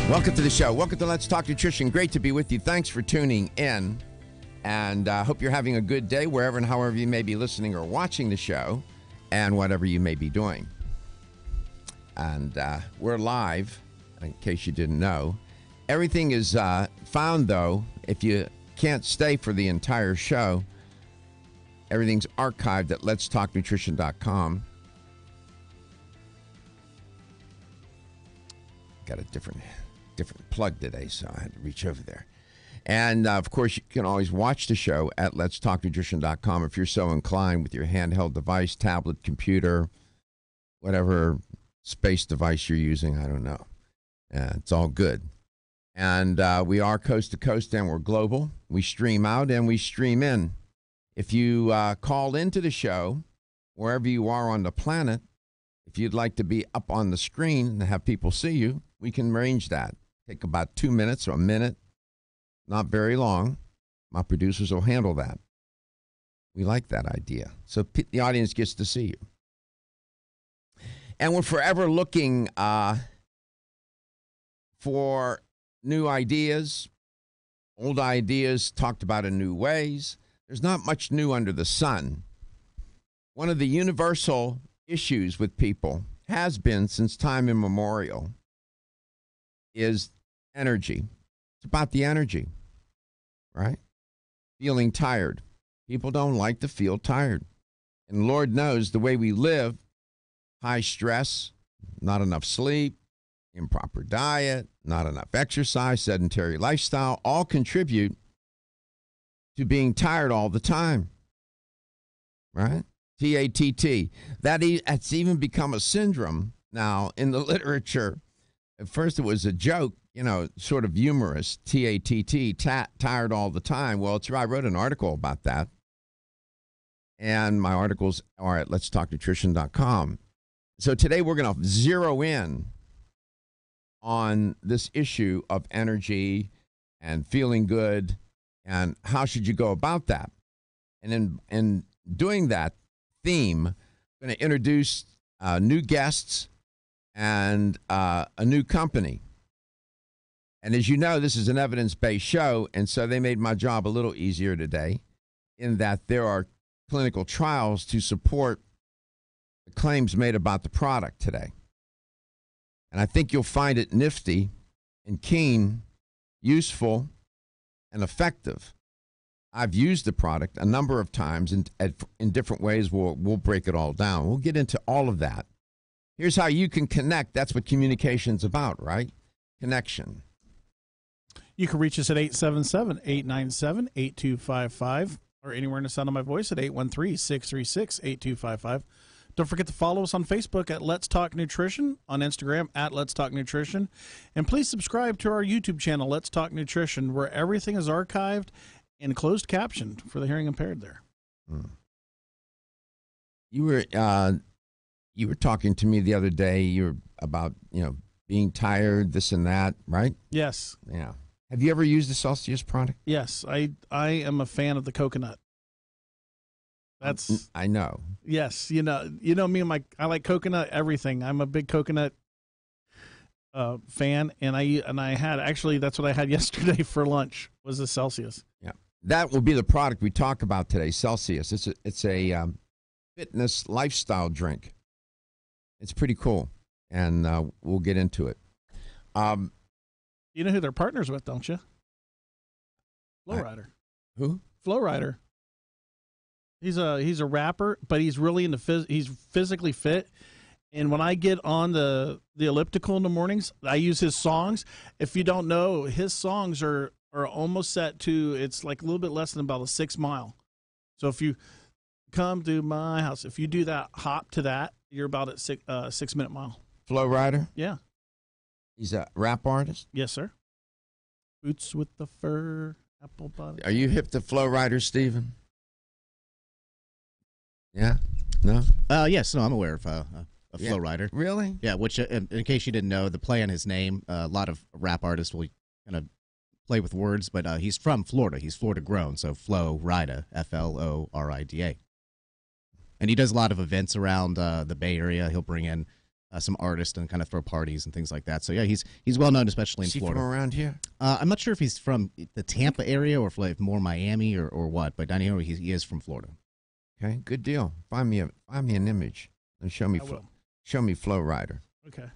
Welcome to the show. Welcome to Let's Talk Nutrition. Great to be with you. Thanks for tuning in. And I hope you're having a good day wherever and however you may be listening or watching the show and whatever you may be doing. And we're live, in case you didn't know. Everything is found, though, if you can't stay for the entire show. Everything's archived at letstalknutrition.com. Got a different plug today, so I had to reach over there. And, of course, you can always watch the show at letstalknutrition.com if you're so inclined with your handheld device, tablet, computer, whatever space device you're using. I don't know. It's all good. And we are coast to coast, and we're global. We stream out and we stream in. If you call into the show, wherever you are on the planet, if you'd like to be up on the screen and have people see you, we can arrange that. Take about 2 minutes or a minute, not very long. My producers will handle that. We like that idea. So the audience gets to see you. And we're forever looking for new ideas, old ideas talked about in new ways. There's not much new under the sun. One of the universal issues with people has been since time immemorial is energy. It's about the energy, right? Feeling tired. People don't like to feel tired. And Lord knows the way we live, high stress, not enough sleep, improper diet, not enough exercise, sedentary lifestyle, all contribute to being tired all the time, right? T-A-T-T. That's even become a syndrome now in the literature. At first it was a joke, sort of humorous, T-A-T-T, tired all the time. Well, I wrote an article about that. And my articles are at letstalknutrition.com. So today we're going to zero in on this issue of energy and feeling good and how should you go about that. And in doing that theme, I'm going to introduce new guests and a new company. And as you know, this is an evidence-based show, and so they made my job a little easier today in that there are clinical trials to support the claims made about the product today. And I think you'll find it nifty and keen, useful, and effective. I've used the product a number of times in different ways. We'll break it all down. We'll get into all of that. Here's how you can connect. That's what communication's about, right? Connection. You can reach us at 877-897-8255 or anywhere in the sound of my voice at 813-636-8255. Don't forget to follow us on Facebook at Let's Talk Nutrition, on Instagram at Let's Talk Nutrition, and please subscribe to our YouTube channel, Let's Talk Nutrition, where everything is archived and closed captioned for the hearing impaired there. You were talking to me the other day. You were about being tired, this and that, right? Yes. Yeah. Have you ever used the Celsius product? Yes, I am a fan of the coconut. That's I know. Yes, me and I like coconut everything. I'm a big coconut fan, and I had actually that's what I had yesterday for lunch was the Celsius. Yeah, that will be the product we talk about today. Celsius. It's a fitness lifestyle drink. It's pretty cool, and we'll get into it. You know who they're partners with, don't you? Flow Rider. Who? Flow Rider. He's a rapper, but he's really he's physically fit. And when I get on the elliptical in the mornings, I use his songs. If you don't know, his songs are almost set to, it's like a little bit less than about a 6 mile. So if you come to my house, if you do that, hop to that, you're about at 6 minute mile. Flow Rider? Yeah. He's a rap artist? Yes, sir. Boots with the fur, apple bottom. Are you hip to Flow Rider, Stephen? Yeah? No? Yes, no, I'm aware of Flow Rider. Really? Yeah, which, in case you didn't know, the play on his name, a lot of rap artists will kind of play with words, but he's from Florida. He's Florida grown, so Flow Rida, Florida. And he does a lot of events around the Bay Area. He'll bring in some artists and kind of throw parties and things like that. So yeah, he's well known, especially in Is he Florida. from around here? I'm not sure if he's from the Tampa area or if like more Miami or what, but down here he is from Florida. Okay, good deal. Find me an image and show me Flow Rider. Okay.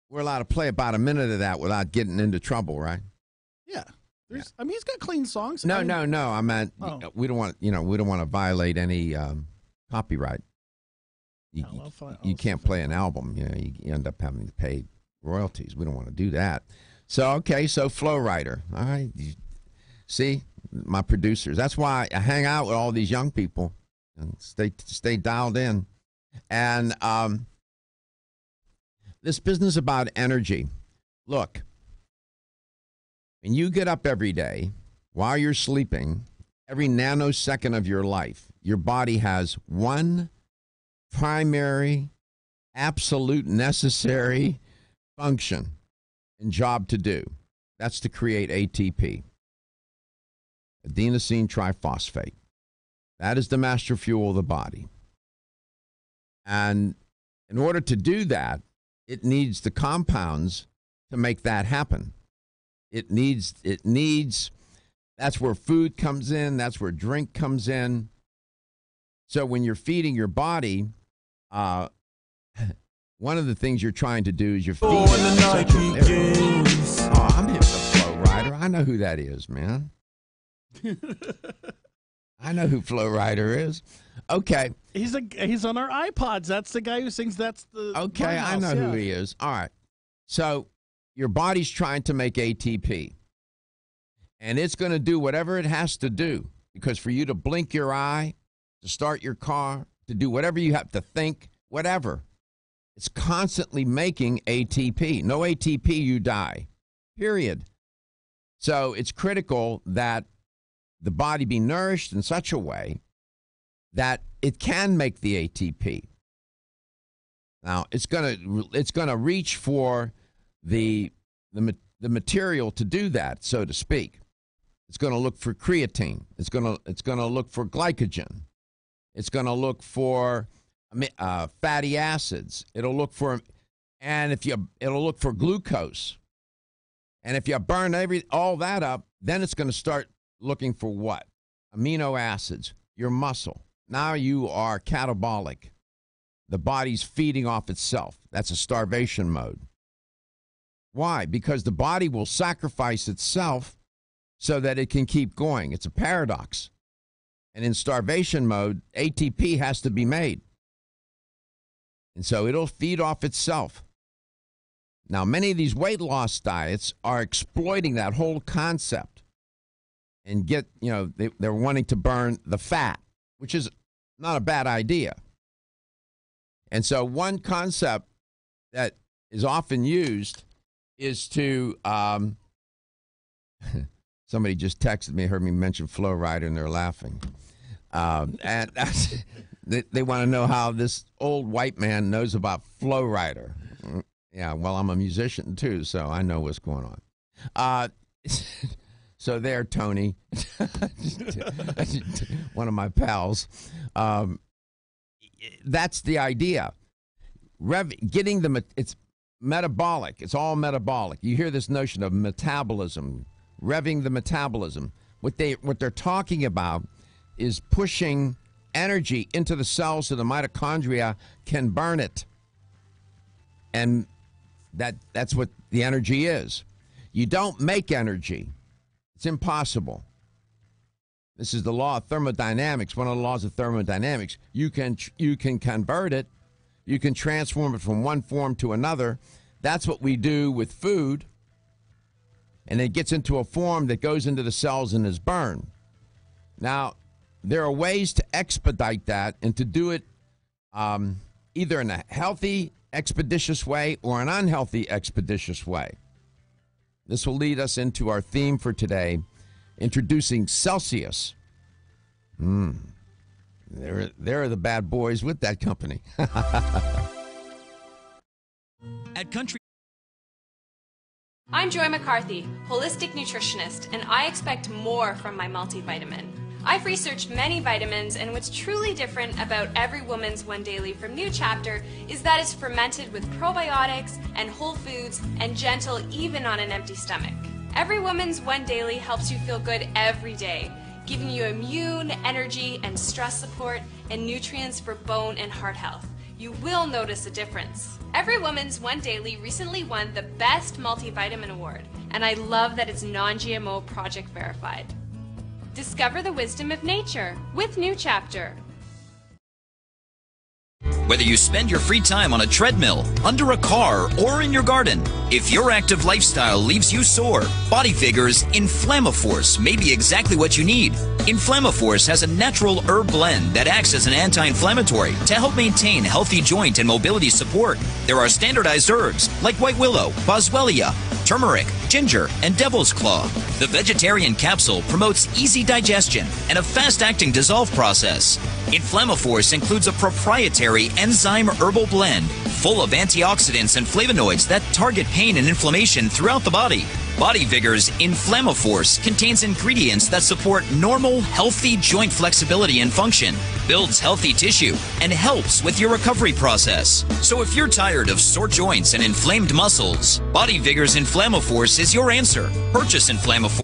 We're allowed to play about a minute of that without getting into trouble, right? Yeah. I mean, he's got clean songs. No. I meant we don't want to violate any copyright. You can't play an album. You end up having to pay royalties. We don't want to do that. So Flow Rider. All right. See, my producers. That's why I hang out with all these young people and stay dialed in. And this business about energy. Look, when you get up every day while you're sleeping, every nanosecond of your life, your body has one primary, absolute necessary function and job to do. That's to create ATP, adenosine triphosphate. That is the master fuel of the body. And in order to do that, it needs the compounds to make that happen. It needs, that's where food comes in, that's where drink comes in. So when you're feeding your body, one of the things you're trying to do is you're feeding I'm here for Flow Rider. I know who that is, man. I know who Flow Rider is. Okay. He's on our iPods. That's the guy who sings That's the Okay, I know who he is. All right. So your body's trying to make ATP. And it's going to do whatever it has to do. Because for you to blink your eye, to start your car, to do whatever you have to think, whatever, it's constantly making ATP. No ATP, you die. Period. So it's critical that the body be nourished in such a way that it can make the ATP. Now, it's gonna reach for the material to do that, so to speak. It's going to look for creatine. It's going to look for glycogen. It's going to look for fatty acids. It'll look for glucose. And if you burn all that up, then it's going to start looking for what? Amino acids, your muscle. Now you are catabolic. The body's feeding off itself. That's a starvation mode. Why? Because the body will sacrifice itself so that it can keep going. It's a paradox. And in starvation mode, ATP has to be made. And so it'll feed off itself. Now, many of these weight loss diets are exploiting that whole concept and they're wanting to burn the fat, which is not a bad idea. And so one concept that is often used is to, somebody just texted me, heard me mention Flow Rider, and they're laughing. And they want to know how this old white man knows about Flow Rider. Yeah, well, I'm a musician too, so I know what's going on. So there, Tony, one of my pals. That's the idea. It's metabolic. It's all metabolic. You hear this notion of metabolism, revving the metabolism. What they're talking about is pushing energy into the cells so the mitochondria can burn it. And that's what the energy is. You don't make energy. It's impossible. This is the law of thermodynamics, one of the laws of thermodynamics. You can convert it. You can transform it from one form to another. That's what we do with food. And it gets into a form that goes into the cells and is burned. Now, there are ways to expedite that and to do it either in a healthy, expeditious way or an unhealthy, expeditious way. This will lead us into our theme for today, introducing Celsius. There are the bad boys with that company. At Country. I'm Joy McCarthy, holistic nutritionist, and I expect more from my multivitamin. I've researched many vitamins, and what's truly different about Every Woman's One Daily from New Chapter is that it's fermented with probiotics and whole foods and gentle even on an empty stomach. Every Woman's One Daily helps you feel good every day, giving you immune, energy, and stress support, and nutrients for bone and heart health. You will notice a difference. Every Woman's One Daily recently won the Best Multivitamin Award, and I love that it's non-GMO project verified. Discover the wisdom of nature with New Chapter. Whether you spend your free time on a treadmill, under a car, or in your garden, if your active lifestyle leaves you sore, Body Vigor's Inflammaforce may be exactly what you need. Inflammaforce has a natural herb blend that acts as an anti-inflammatory to help maintain healthy joint and mobility support. There are standardized herbs like white willow, boswellia, turmeric, ginger, and devil's claw. The vegetarian capsule promotes easy digestion and a fast-acting dissolve process. Inflammaforce includes a proprietary enzyme herbal blend full of antioxidants and flavonoids that target pain and inflammation throughout the body. Body Vigor's Inflammaforce contains ingredients that support normal, healthy joint flexibility and function, builds healthy tissue, and helps with your recovery process. So if you're tired of sore joints and inflamed muscles, Body Vigor's Inflammaforce is your answer. Purchase Inflammaforce.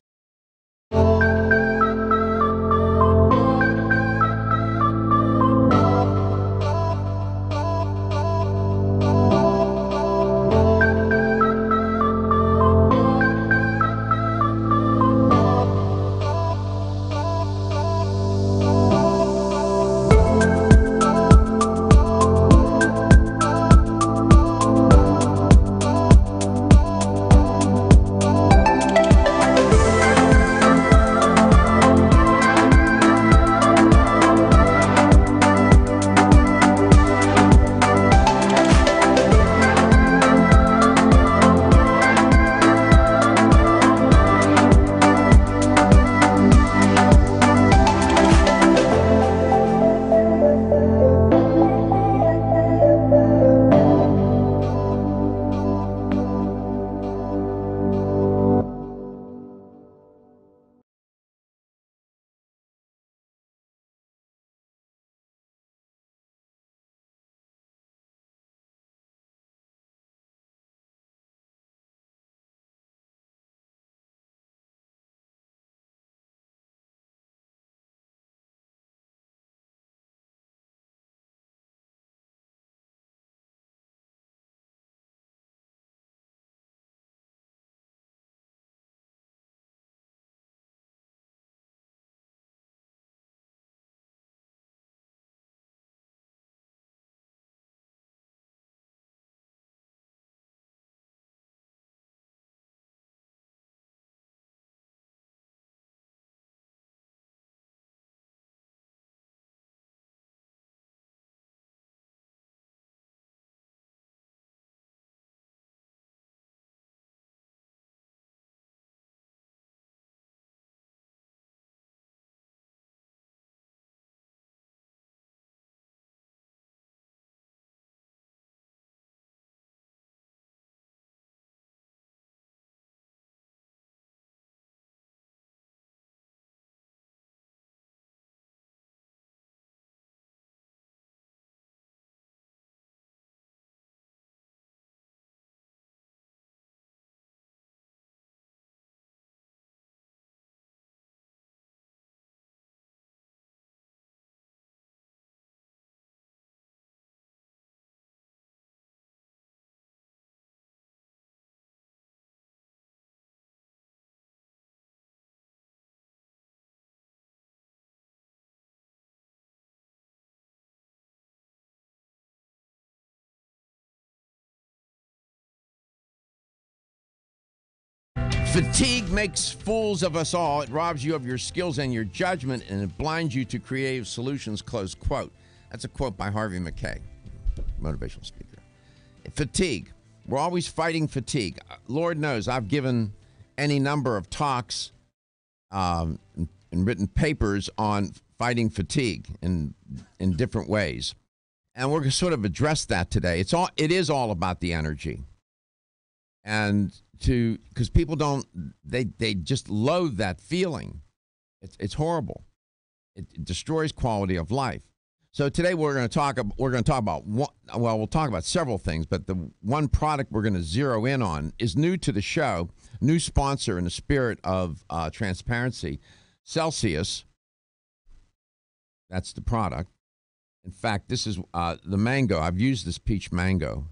Fatigue makes fools of us all. It robs you of your skills and your judgment, and it blinds you to creative solutions, close quote. That's a quote by Harvey Mackay, motivational speaker. Fatigue. We're always fighting fatigue. Lord knows I've given any number of talks and written papers on fighting fatigue in different ways. And we're going to sort of address that today. It is all about the energy. And because people don't, they just loathe that feeling. It's horrible. It destroys quality of life. So today we're going to talk about we'll talk about several things, but the one product we're going to zero in on is new to the show, new sponsor in the spirit of transparency, Celsius. That's the product. In fact, this is the mango. I've used this peach mango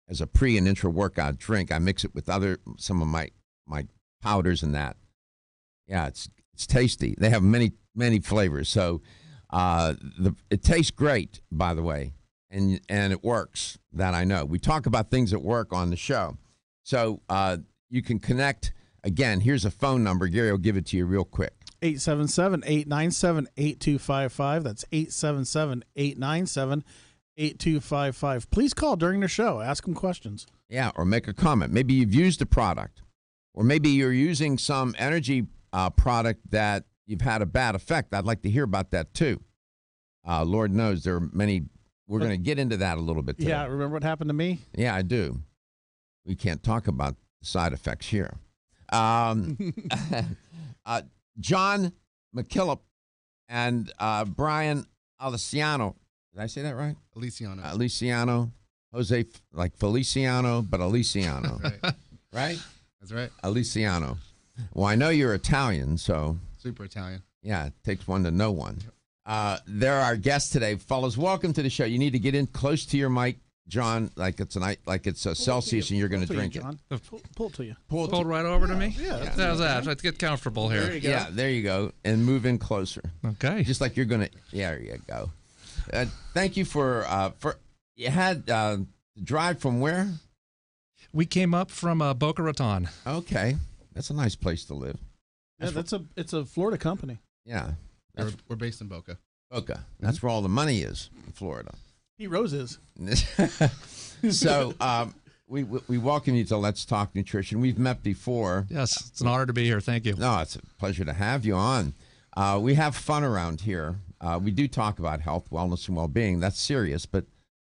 as a pre and intra workout drink. I mix it with some of my powders and that. Yeah, it's tasty. They have many flavors. So it tastes great, by the way, and it works. That I know. We talk about things that work on the show. So you can connect. Again, here's a phone number. Gary will give it to you real quick. 877-897-8255. That's 877-897-8255. Please call during the show. Ask them questions. Yeah, or make a comment. Maybe you've used the product, or maybe you're using some energy product that you've had a bad effect. I'd like to hear about that too. Lord knows there are many. We're going to get into that a little bit today. Yeah, remember what happened to me? Yeah, I do. We can't talk about the side effects here. John McKillop and Brian Aliciano. Did I say that right? Aliciano. Jose, like Feliciano, but Aliciano. Right? That's right. Aliciano. Well, I know you're Italian, so. Super Italian. Yeah, it takes one to know one. They're our guests today. Fellas, welcome to the show. You need to get in close to your mic, John, like it's a Celsius and you're going to drink it. Pull it to you. Pull right over to me? Yeah. How's that? Let's get comfortable here. There you go. Yeah, there you go. And move in closer. Okay. Just like you're going to. Yeah, there you go. Thank you for you had the drive from where? We came up from Boca Raton. Okay. That's a nice place to live. Yeah, it's a Florida company. Yeah. We're based in Boca. Boca. That's where all the money is in Florida. Pete Rose is. So we welcome you to Let's Talk Nutrition. We've met before. Yes, it's an honor to be here. Thank you. No, it's a pleasure to have you on. We have fun around here. We do talk about health, wellness, and well-being. That's serious. But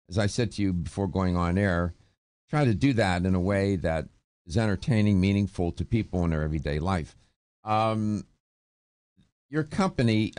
as I said to you before going on air, try to do that in a way that is entertaining, meaningful to people in their everyday life. Your company,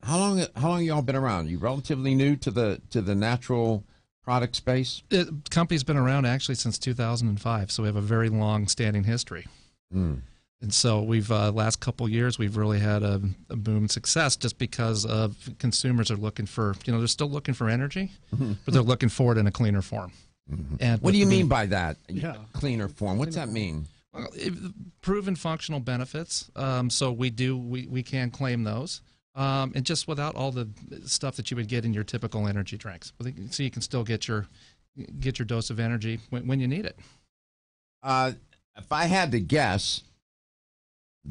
how long y'all been around? You relatively new to the natural product space? The company's been around actually since 2005, so we have a very long-standing history. Mm. And so we've last couple years we've really had a boom success just because of consumers are looking for, they're still looking for energy, but they're looking for it in a cleaner form. Mm-hmm. And what do you mean by that? Yeah. Cleaner form. What's that mean? Well, proven functional benefits. So we can claim those, and just without all the stuff that you would get in your typical energy drinks. So you can still get your dose of energy when you need it. If I had to guess,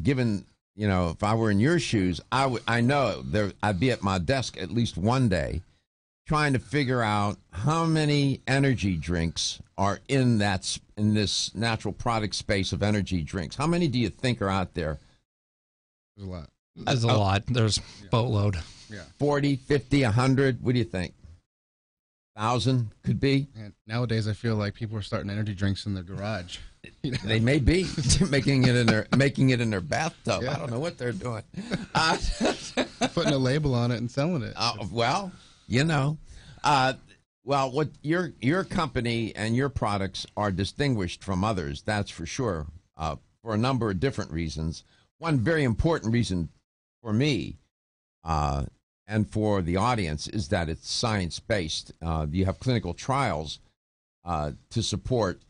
given if I were in your shoes, I know I'd be at my desk at least one day, trying to figure out how many energy drinks are in this natural product space of energy drinks. How many do you think are out there? There's a lot. There's a lot. There's boatload. Yeah. 40, 50, 100? What do you think? 1,000 could be? And nowadays, I feel like people are starting energy drinks in their garage. They may be making it in their bathtub. Yeah. I don't know what they're doing. Putting a label on it and selling it. Well, what your company and your products are distinguished from others, that's for sure, for a number of different reasons. One very important reason for me and for the audience is that it's science-based. You have clinical trials to support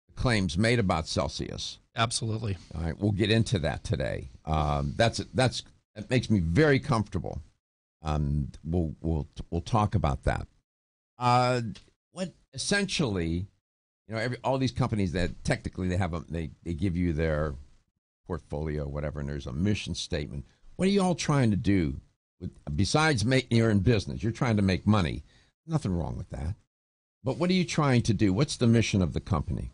the claims made about Celsius. Absolutely. All right, we'll get into that today. That makes me very comfortable. We'll talk about that. What essentially, all these companies that technically they give you their portfolio, whatever, and there's a mission statement. What are you all trying to do? Besides you're in business, you're trying to make money. Nothing wrong with that. But what are you trying to do? What's the mission of the company?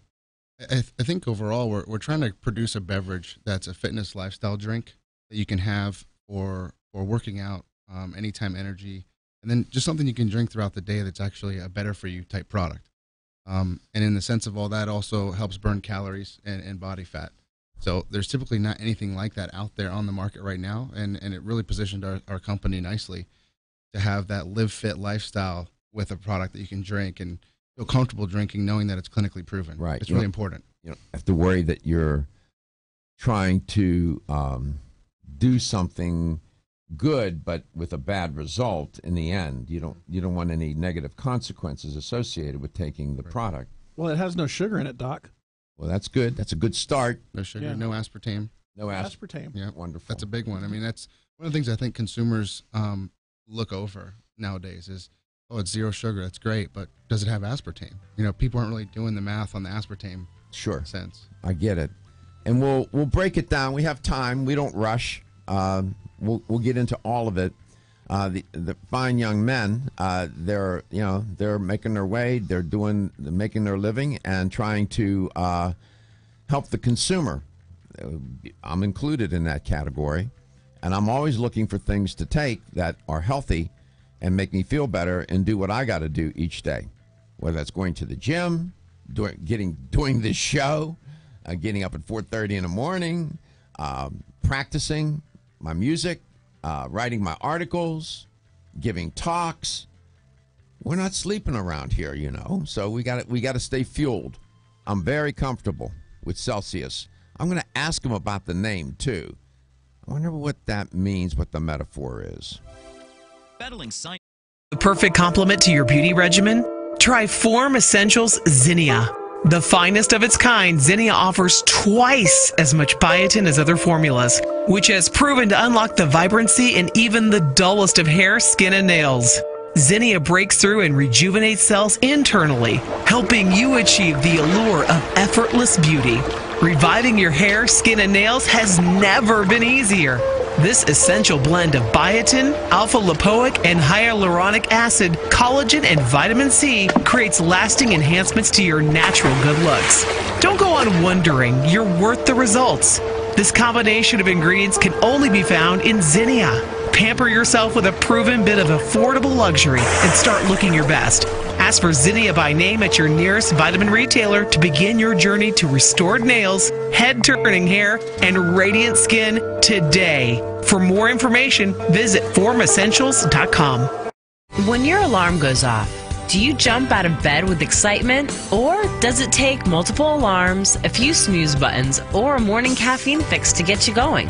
I think overall we're trying to produce a beverage that's a fitness lifestyle drink that you can have for working out, anytime energy, and then just something you can drink throughout the day that's actually a better for you type product. And in the sense of all that, also helps burn calories and body fat. So there's typically not anything like that out there on the market right now, and it really positioned our company nicely to have that live fit lifestyle with a product that you can drink and feel comfortable drinking, knowing that it's clinically proven. Right. It's really important. You don't have to worry that you're trying to do something good, but with a bad result in the end. You don't want any negative consequences associated with taking the product. Well, it has no sugar in it, Doc. Well, that's good. That's a good start. No sugar, Yeah. no aspartame. No Aspartame. Yeah, Wonderful. that's a big one. I mean, that's one of the things I think consumers look over nowadays is, oh, it's zero sugar. That's great, but does it have aspartame? You know, people aren't really doing the math on the aspartame Sure. sense. I get it. And we'll break it down. We have time. We don't rush. We'll get into all of it. The fine young men, they're making their way. They're making their living and trying to help the consumer. I'm included in that category, and I'm always looking for things to take that are healthy and make me feel better and do what I got to do each day, whether that's going to the gym, doing this show, getting up at 4:30 in the morning, practicing my music, writing my articles, giving talks. We're not sleeping around here, so we got to stay fueled. I'm very comfortable with Celsius. I'm going to ask him about the name too. I wonder what that means, what the metaphor is. Battling science. The perfect complement to your beauty regimen? Try Form Essentials Zinnia. The finest of its kind, Zinnia offers twice as much biotin as other formulas, which has proven to unlock the vibrancy in even the dullest of hair, skin, and nails. Zinnia breaks through and rejuvenates cells internally, helping you achieve the allure of effortless beauty. Reviving your hair, skin, and nails has never been easier. This essential blend of biotin, alpha-lipoic, and hyaluronic acid, collagen, and vitamin C creates lasting enhancements to your natural good looks. Don't go on wondering. You're worth the results. This combination of ingredients can only be found in Zinnia. Pamper yourself with a proven bit of affordable luxury and start looking your best. Ask for Zinnia by name at your nearest vitamin retailer to begin your journey to restored nails, head-turning hair, and radiant skin today. For more information, visit formessentials.com. When your alarm goes off, do you jump out of bed with excitement? Or does it take multiple alarms, a few snooze buttons, or a morning caffeine fix to get you going?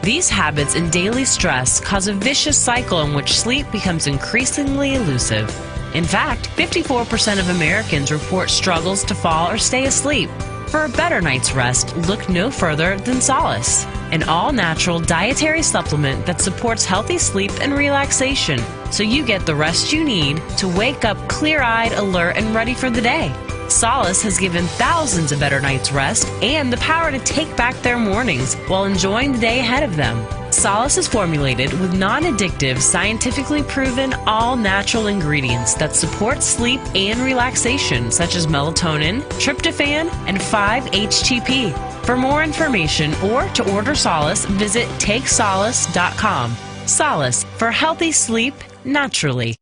These habits and daily stress cause a vicious cycle in which sleep becomes increasingly elusive. In fact, 54% of Americans report struggles to fall or stay asleep. For a better night's rest, look no further than Solace, an all-natural dietary supplement that supports healthy sleep and relaxation, so you get the rest you need to wake up clear-eyed, alert, and ready for the day. Solace has given thousands a better night's rest and the power to take back their mornings while enjoying the day ahead of them. Solace is formulated with non-addictive, scientifically proven, all-natural ingredients that support sleep and relaxation, such as melatonin, tryptophan, and 5-HTP. For more information or to order Solace, visit takesolace.com. Solace, for healthy sleep naturally.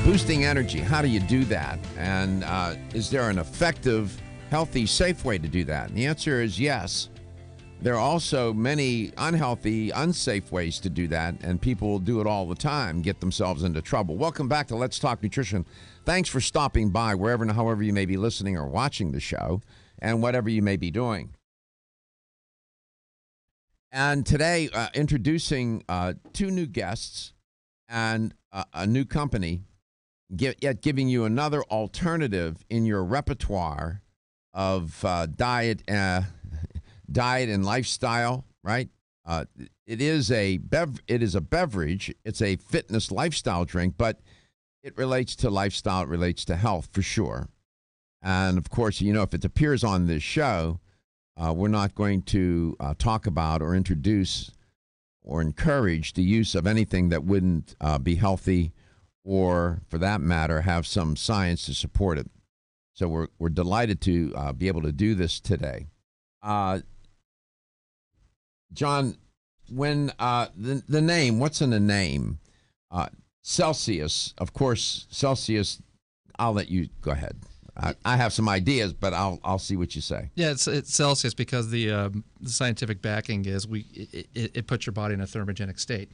boosting energy. How do you do that? And is there an effective, healthy, safe way to do that? And the answer is yes. There are also many unhealthy, unsafe ways to do that, and people will do it all the time, get themselves into trouble. Welcome back to Let's Talk Nutrition. Thanks for stopping by wherever and however you may be listening or watching the show, and whatever you may be doing. And today, introducing two new guests and a new company, yet giving you another alternative in your repertoire of diet and lifestyle, right? It is a beverage. It's a fitness lifestyle drink, but it relates to lifestyle. It relates to health for sure. And of course, if it appears on this show, we're not going to talk about or introduce or encourage the use of anything that wouldn't be healthy or, for that matter, have some science to support it. So we're delighted to be able to do this today. John, when the name, what's in the name? Celsius, of course, Celsius, I'll let you go ahead. I have some ideas, but I'll see what you say. Yeah, it's Celsius because the scientific backing is it puts your body in a thermogenic state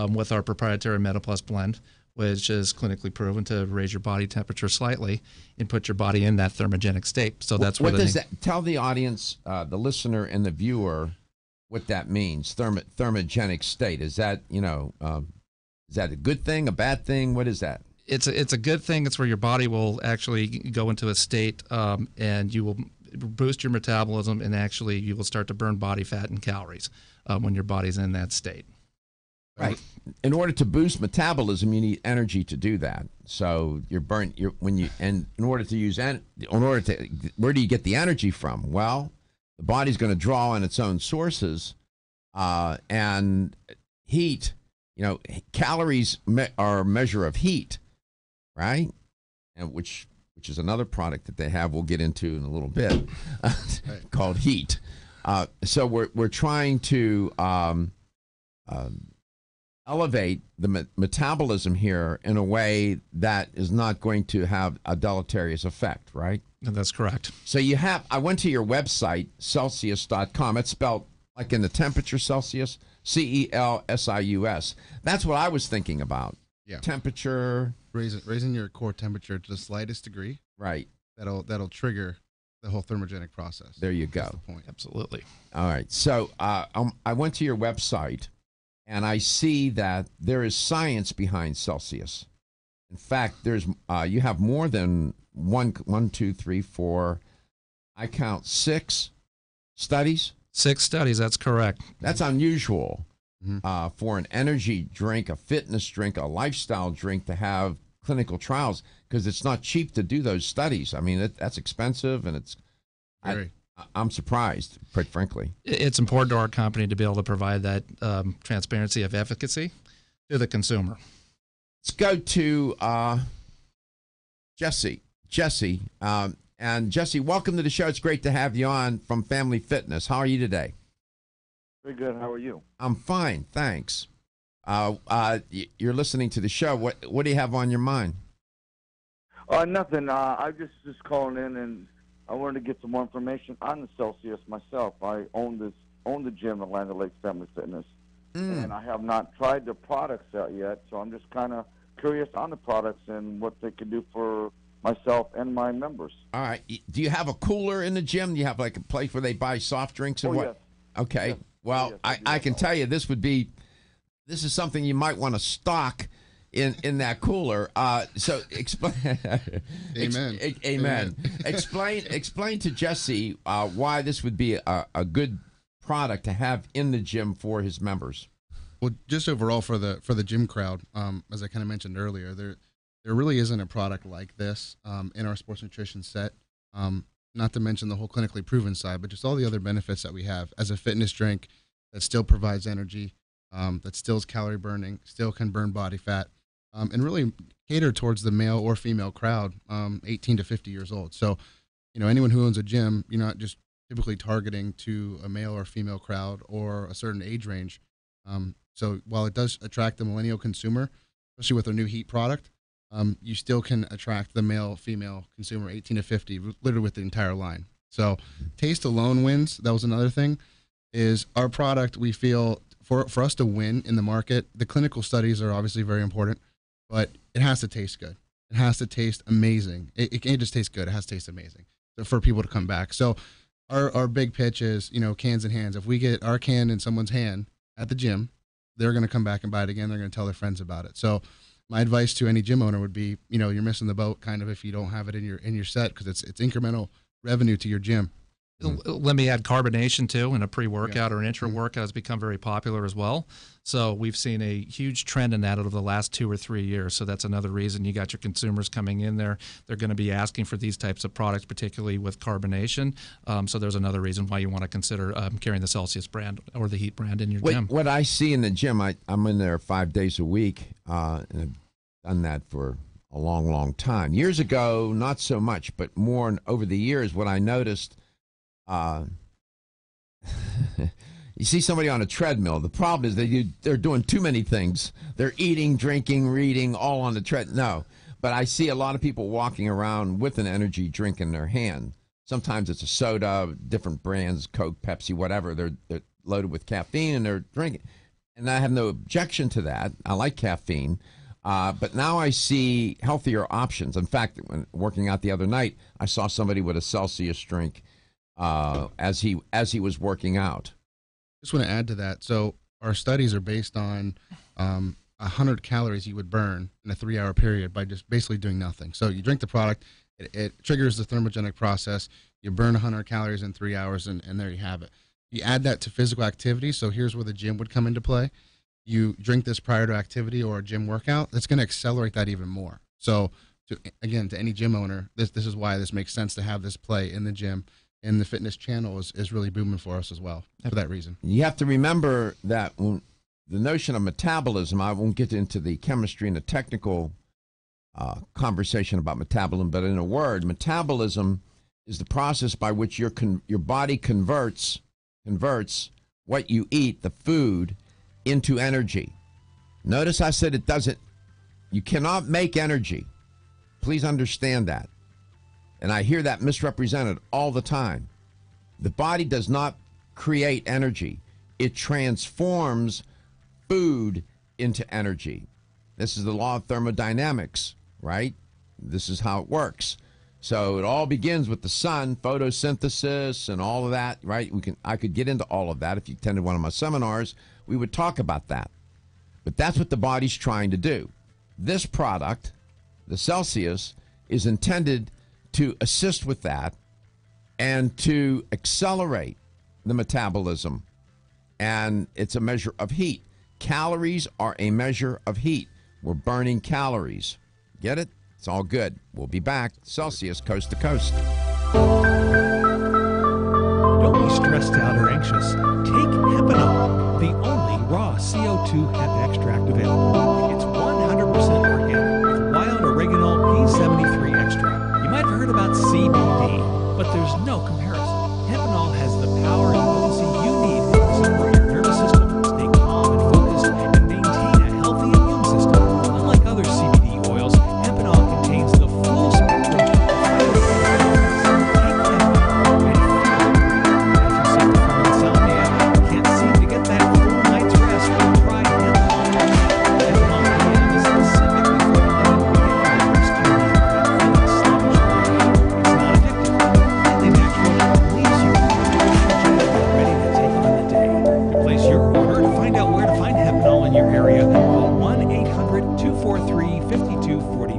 with our proprietary MetaPlus blend, which is clinically proven to raise your body temperature slightly and put your body in that thermogenic state. So that's what does that tell the audience, the listener and the viewer, what that means? Thermogenic state. Is that is that a good thing, a bad thing? What is that? It's a good thing. It's where your body will actually go into a state and you will boost your metabolism, and actually you will start to burn body fat and calories when your body's in that state. Right. In order to boost metabolism, you need energy to do that. So where do you get the energy from? Well, the body's going to draw on its own sources, and heat. Calories are a measure of heat, right? And which is another product that they have. We'll get into in a little bit, called heat. So we're trying to elevate the metabolism here in a way that is not going to have a deleterious effect, right? That's correct. So I went to your website, Celsius.com. It's spelled like in the temperature Celsius, Celsius. That's what I was thinking about. Yeah. Temperature. Raising your core temperature to the slightest degree. Right. That'll trigger the whole thermogenic process. There you go. That's the point. Absolutely. All right. So I went to your website, and I see that there is science behind Celsius. In fact, you have more than one, two, three, four. I count 6 studies. 6 studies. That's correct. That's unusual for an energy drink, a fitness drink, a lifestyle drink to have clinical trials, because it's not cheap to do those studies. I mean, that's expensive, and it's. I'm surprised, quite frankly. It's important to our company to be able to provide that transparency of efficacy to the consumer. Let's go to Jesse. Jesse, and Jesse, welcome to the show. It's great to have you on from Family Fitness. How are you today? Very good. How are you? I'm fine, thanks. You're listening to the show. What do you have on your mind? Nothing. I just calling in, and I wanted to get some more information on the Celsius myself. I own the gym at Land O'Lakes Family Fitness, and I have not tried the products out yet. So I'm just kind of curious on the products and what they can do for myself and my members. All right. Do you have a cooler in the gym? Do you have like a place where they buy soft drinks and what? Yes. Okay. Yes. Well, Yes, I can tell you this is something you might want to stock in that cooler. So explain. Amen. Amen. Explain to Jesse why this would be a good product to have in the gym for his members. Well, just overall for the gym crowd, as I kind of mentioned earlier, there really isn't a product like this in our sports nutrition set. Not to mention the whole clinically proven side, but just all the other benefits that we have as a fitness drink that still provides energy, that still is calorie burning, still can burn body fat, and really cater towards the male or female crowd, 18 to 50 years old. So, anyone who owns a gym, you're not just typically targeting to a male or female crowd or a certain age range. So while it does attract the millennial consumer, especially with our new heat product, you still can attract the male, female consumer 18 to 50, literally with the entire line. So taste alone wins. That was another thing, is our product, we feel, for us to win in the market, the clinical studies are obviously very important, but it has to taste good. It has to taste amazing. It can't just taste good. It has to taste amazing for people to come back. So our big pitch is, cans in hands. If we get our can in someone's hand at the gym, they're going to come back and buy it again. They're going to tell their friends about it. So my advice to any gym owner would be, you're missing the boat kind of if you don't have it in your set, because it's incremental revenue to your gym. Let me add carbonation too, in a pre-workout or an intra-workout has become very popular as well. So we've seen a huge trend in that over the last 2 or 3 years. So that's another reason you got your consumers coming in there. They're going to be asking for these types of products, particularly with carbonation. So there's another reason why you want to consider carrying the Celsius brand or the Heat brand in your gym. What I see in the gym, I'm in there 5 days a week, and I've done that for a long, long time. Years ago, not so much, but more over the years, what I noticed, you see somebody on a treadmill. The problem is they're doing too many things. They're eating, drinking, reading, all on the treadmill. No, but I see a lot of people walking around with an energy drink in their hand. Sometimes it's a soda, different brands, Coke, Pepsi, whatever. They're loaded with caffeine and they're drinking. And I have no objection to that. I like caffeine. But now I see healthier options. In fact, when working out the other night, I saw somebody with a Celsius drink as he was working out. Just want to add to that. So our studies are based on 100 calories you would burn in a 3-hour period by just basically doing nothing. So you drink the product, it triggers the thermogenic process. You burn 100 calories in 3 hours, and there you have it. You add that to physical activity. So here's where the gym would come into play. You drink this prior to activity or a gym workout, that's going to accelerate that even more. So to any gym owner, this is why this makes sense to have this play in the gym. And the fitness channel is really booming for us as well for that reason. You have to remember that when the notion of metabolism, I won't get into the chemistry and the technical conversation about metabolism, but in a word, metabolism is the process by which your body converts what you eat, the food, into energy. Notice I said you cannot make energy. Please understand that. And I hear that misrepresented all the time. The body does not create energy. It transforms food into energy. This is the law of thermodynamics, right? This is how it works. So it all begins with the sun, photosynthesis, and all of that, right? I could get into all of that. If you attended one of my seminars, we would talk about that. But that's what the body's trying to do. This product, the Celsius, is intended to assist with that and to accelerate the metabolism. And it's a measure of heat. Calories are a measure of heat. We're burning calories. Get it? It's all good. We'll be back. Celsius, coast to coast. Don't be stressed out or anxious. Take Hepinol, the only raw CO2 hemp extract available. It's 100% organic with wild oregano P73 extract. You might have heard about CBD, but there's no comparison. Hepinol has the power and potency you need to support your nervous system, stay calm and focused, and maintain a healthy immune system. Unlike other CBD oils, Hepinol contains the full spectrum of phytonutrients. Take Hepinol, ready for if you suffer from insomnia, can't seem to get that full night's rest, try Hepinol. Hepinol PM is specifically formulated with the rest you need without feeling sluggish. It's not addictive, completely natural, leaves you ready to take on the day. To place your order, to find out where to find Hepinol in your area, call 1-800-243-5242.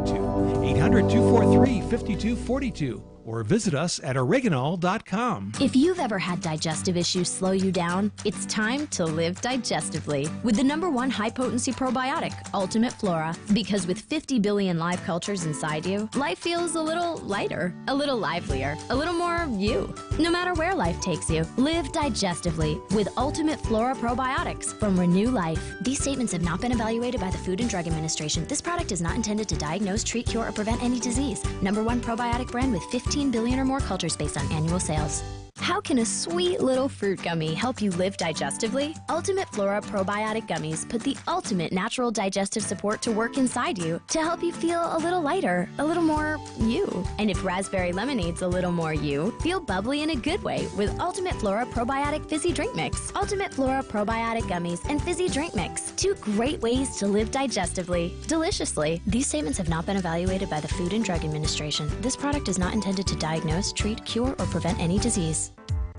800-243-5242. Or visit us at oreganol.com. If you've ever had digestive issues slow you down, it's time to live digestively with the #1 high-potency probiotic, Ultimate Flora. Because with 50 billion live cultures inside you, life feels a little lighter, a little livelier, a little more you. No matter where life takes you, live digestively with Ultimate Flora probiotics from Renew Life. These statements have not been evaluated by the Food and Drug Administration. This product is not intended to diagnose, treat, cure, or prevent any disease. #1 probiotic brand with 15 billion or more cultures based on annual sales. How can a sweet little fruit gummy help you live digestively? Ultimate Flora Probiotic Gummies put the ultimate natural digestive support to work inside you to help you feel a little lighter, a little more you. And if raspberry lemonade's a little more you, feel bubbly in a good way with Ultimate Flora Probiotic Fizzy Drink Mix. Ultimate Flora Probiotic Gummies and Fizzy Drink Mix. 2 great ways to live digestively, deliciously. These statements have not been evaluated by the Food and Drug Administration. This product is not intended to diagnose, treat, cure, or prevent any disease.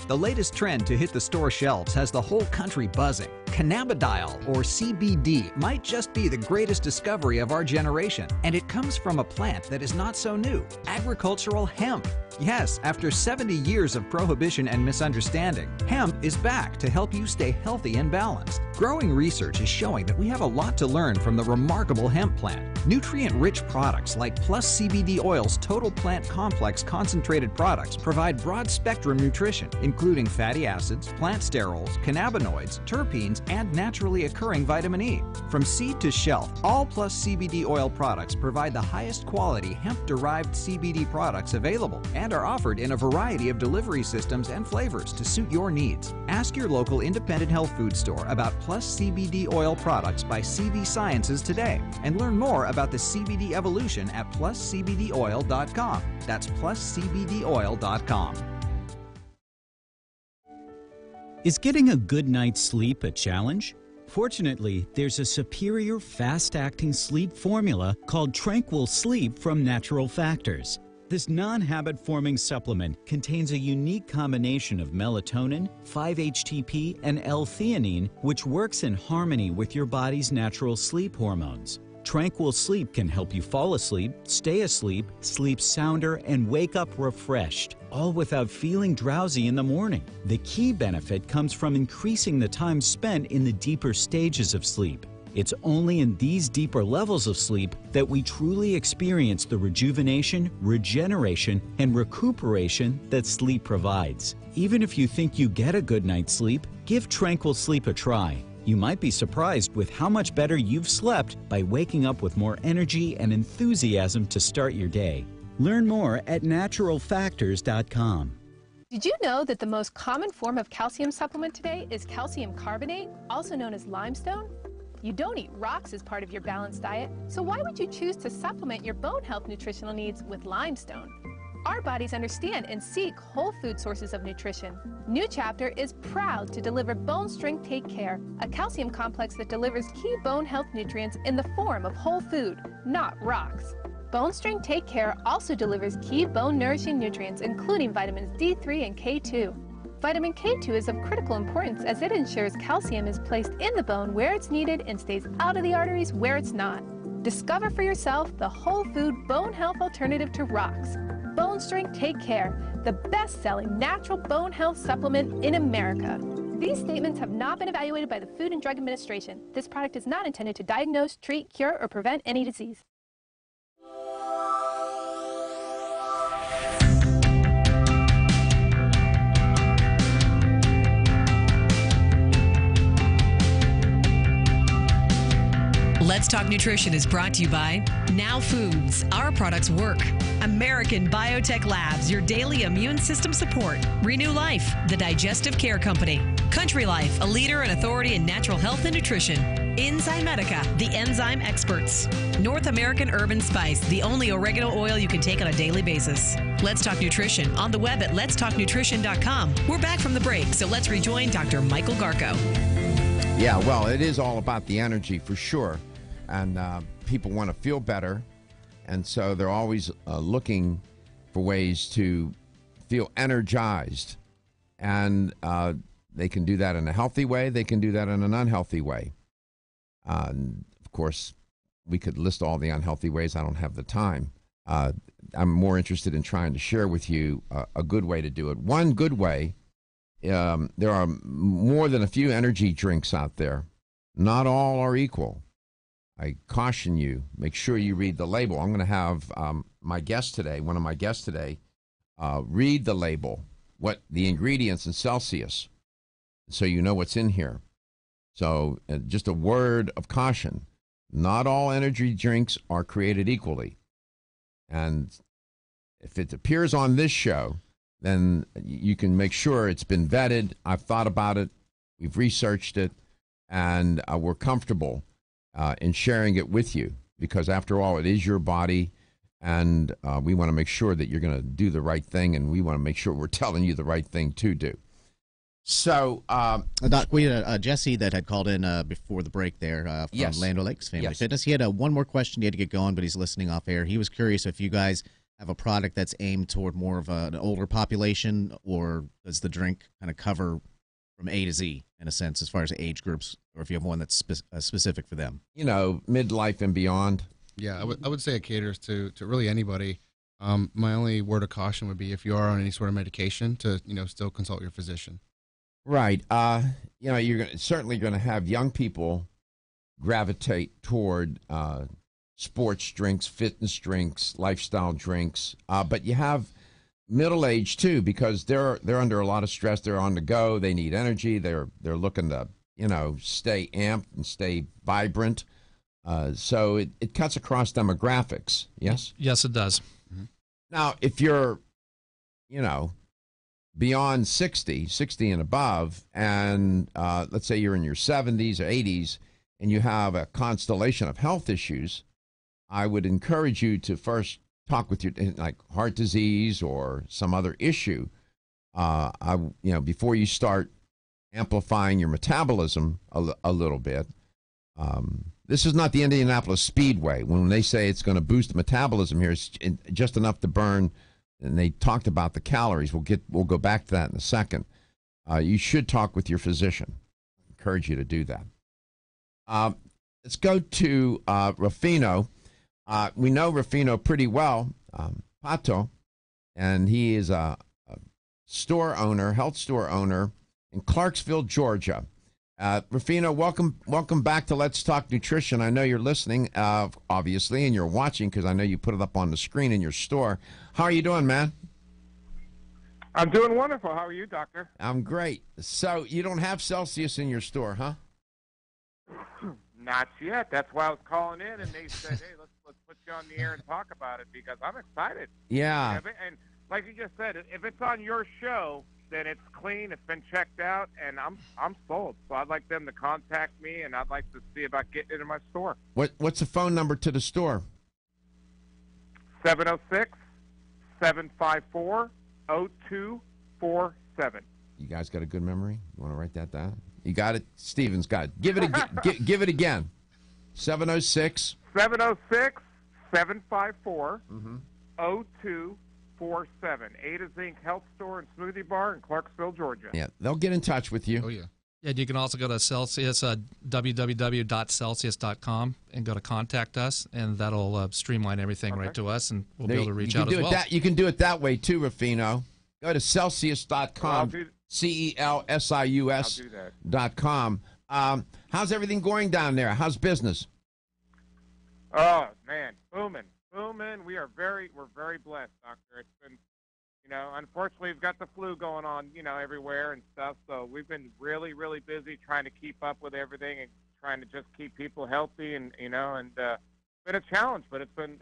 The latest trend to hit the store shelves has the whole country buzzing. Cannabidiol, or CBD, might just be the greatest discovery of our generation, and it comes from a plant that is not so new, agricultural hemp. Yes, after 70 years of prohibition and misunderstanding, hemp is back to help you stay healthy and balanced. Growing research is showing that we have a lot to learn from the remarkable hemp plant. Nutrient-rich products like Plus CBD Oil's Total Plant Complex concentrated products provide broad-spectrum nutrition, including fatty acids, plant sterols, cannabinoids, terpenes, and naturally occurring vitamin E. From seed to shelf, all Plus CBD Oil products provide the highest quality hemp-derived CBD products available and are offered in a variety of delivery systems and flavors to suit your needs. Ask your local independent health food store about Plus CBD Oil products by CV Sciences today and learn more about the CBD evolution at pluscbdoil.com. That's pluscbdoil.com. Is getting a good night's sleep a challenge? Fortunately, there's a superior fast-acting sleep formula called Tranquil Sleep from Natural Factors. This non-habit-forming supplement contains a unique combination of melatonin, 5-HTP, and L-theanine, which works in harmony with your body's natural sleep hormones. Tranquil Sleep can help you fall asleep, stay asleep, sleep sounder, and wake up refreshed, all without feeling drowsy in the morning. The key benefit comes from increasing the time spent in the deeper stages of sleep. It's only in these deeper levels of sleep that we truly experience the rejuvenation, regeneration, and recuperation that sleep provides. Even if you think you get a good night's sleep, give Tranquil Sleep a try. You might be surprised with how much better you've slept by waking up with more energy and enthusiasm to start your day. Learn more at naturalfactors.com. Did you know that the most common form of calcium supplement today is calcium carbonate, also known as limestone? You don't eat rocks as part of your balanced diet, so why would you choose to supplement your bone health nutritional needs with limestone? Our bodies understand and seek whole food sources of nutrition. New Chapter is proud to deliver Bone Strength Take Care, a calcium complex that delivers key bone health nutrients in the form of whole food, not rocks. Bone Strength Take Care also delivers key bone nourishing nutrients, including vitamins D3 and K2. Vitamin K2 is of critical importance as it ensures calcium is placed in the bone where it's needed and stays out of the arteries where it's not. Discover for yourself the whole food bone health alternative to rocks. Bone Strength Take Care, the best-selling natural bone health supplement in America. These statements have not been evaluated by the Food and Drug Administration. This product is not intended to diagnose, treat, cure, or prevent any disease. Let's Talk Nutrition is brought to you by Now Foods. Our products work. American Biotech Labs, your daily immune system support. Renew Life, the digestive care company. Country Life, a leader and authority in natural health and nutrition. Enzymedica, the enzyme experts. North American Herb and Spice, the only oregano oil you can take on a daily basis. Let's Talk Nutrition on the web at letstalknutrition.com. We're back from the break, so let's rejoin Dr. Michael Garko. Yeah, well, it is all about the energy for sure. And people want to feel better. And so they're always looking for ways to feel energized. And they can do that in a healthy way. They can do that in an unhealthy way. Of course, we could list all the unhealthy ways. I don't have the time. I'm more interested in trying to share with you a good way to do it. One good way, there are more than a few energy drinks out there. Not all are equal. I caution you, make sure you read the label. I'm going to have my guest today, one of my guests today, read the label, what the ingredients in Celsius, so you know what's in here. So just a word of caution. Not all energy drinks are created equally. And if it appears on this show then you can make sure it's been vetted. I've thought about it. We've researched it, and we're comfortable in sharing it with you because, after all, it is your body, and we want to make sure that you're going to do the right thing, and we want to make sure we're telling you the right thing to do. So, Doc, we had Jesse that had called in before the break there from Yes. Land O'Lakes Family Yes. Fitness. He had one more question he had to get going, but he's listening off air. He was curious if you guys have a product that's aimed toward more of an older population, or does the drink kind of cover from A to Z, in a sense, as far as age groups, or if you have one that's specific for them? You know, midlife and beyond. Yeah, I would say it caters to really anybody. My only word of caution would be if you are on any sort of medication to, still consult your physician. Right. You're certainly going to have young people gravitate toward sports drinks, fitness drinks, lifestyle drinks. But you have middle age too, because they're under a lot of stress. They're on the go. They need energy. They're looking to stay amped and stay vibrant. So it cuts across demographics. Yes. Yes, it does. Mm-hmm. Now, if you're, beyond 60 and above, and let's say you're in your 70s or 80s, and you have a constellation of health issues, I would encourage you to first talk with your, like heart disease or some other issue, before you start amplifying your metabolism a little bit. This is not the Indianapolis Speedway. When they say it's going to boost metabolism here, it's just enough to burn. And they talked about the calories. We'll go back to that in a second. You should talk with your physician. I encourage you to do that. Let's go to Rufino. We know Rufino pretty well, Pato, and he is a store owner, health store owner in Clarksville, Georgia. Rufino, welcome back to Let's Talk Nutrition. I know you're listening, obviously, and you're watching because I know you put it up on the screen in your store. How are you doing, man? I'm doing wonderful. How are you, Doctor? I'm great. So you don't have Celsius in your store, huh? Not yet. That's why I was calling in, and they said, "Hey, let's put you on the air and talk about it," because I'm excited. Yeah. And like you just said, if it's on your show, then it's clean, it's been checked out, and I'm sold. So I'd like them to contact me, and I'd like to see about getting it in my store. What's the phone number to the store? 706-754-0247. You guys got a good memory? You want to write that down? You got it? Steven's got it. Give it again. Give it again. 706. 706-754-0247. Ada's Inc. Health Store and Smoothie Bar in Clarksville, Georgia. Yeah, they'll get in touch with you. Oh, yeah. Yeah, you can also go to Celsius, www.celsius.com, and go to contact us, and that'll streamline everything right to us, and we'll be able to reach out as well. You can do it that way too, Rufino. Go to Celsius.com, CELSIUS.com. How's everything going down there? How's business? Oh, man, booming. We're very blessed, Doctor. It's been, unfortunately, we've got the flu going on, everywhere and stuff. So we've been really, really busy trying to keep up with everything and trying to just keep people healthy and it's been a challenge, but it's been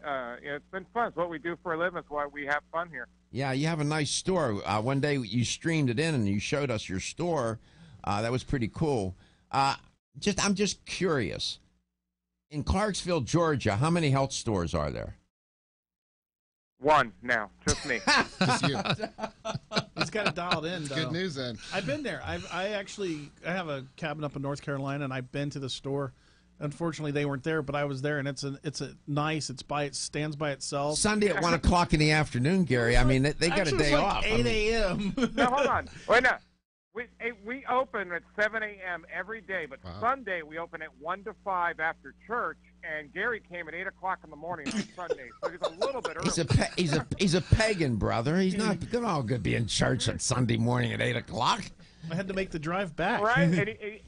fun. It's what we do for a living. It's why we have fun here. Yeah, you have a nice store. One day you streamed it in and you showed us your store. That was pretty cool. I'm just curious. In Clarksville, Georgia, how many health stores are there? One now, just me. Just you. He's got it dialed in, though. Good news, then. I've been there. I have a cabin up in North Carolina, and I've been to the store. Unfortunately, they weren't there, but I was there, and it's nice. It stands by itself. Sunday at 1 o'clock in the afternoon, Gary. I mean, they got a day off. 8 a.m. No, hold on. Wait, no. We open at 7 a.m. every day, but Sunday we open at 1 to 5 after church, and Gary came at 8 o'clock in the morning on Sunday, so he's a little bit early. He's a pagan, brother. He's not all good being in church at Sunday morning at 8 o'clock. I had to make the drive back. Right, and he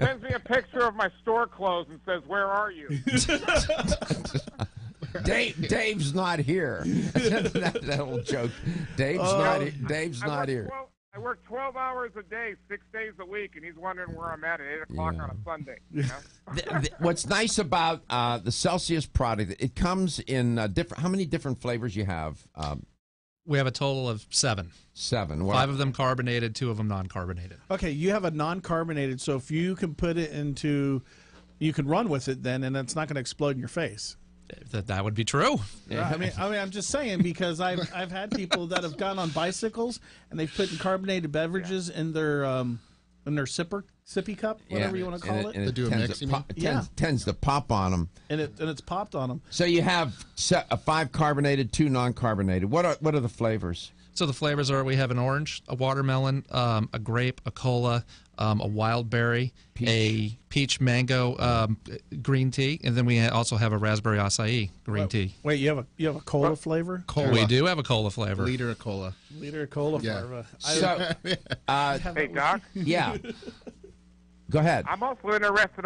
sends me a picture of my store clothes and says, "Where are you?" Dave's not here. that old joke. Dave's not here. I work 12 hours a day, 6 days a week, and he's wondering where I'm at 8 o'clock on a Sunday. What's nice about the Celsius product, it comes in different. How many different flavors you have? We have a total of 7. 7. 5 of them carbonated, 2 of them non-carbonated. Okay, you have a non-carbonated, so if you can put it into, you can run with it then, and it's not going to explode in your face. That would be true. Yeah. I mean, I'm just saying because I've had people that have gone on bicycles and they've put carbonated beverages in their sippy cup, whatever you want to call it. And it tends to pop on them. And it's popped on them. So you have 5 carbonated, 2 non-carbonated. What are the flavors? So the flavors are: we have an orange, a watermelon, a grape, a cola, a wild berry, a peach mango green tea, and then we also have a raspberry acai green tea. Wait, you have a cola flavor? Cola. We do have a cola flavor. Liter of cola. Liter of cola flavor. Hey, Doc. Yeah. Go ahead. I'm also interested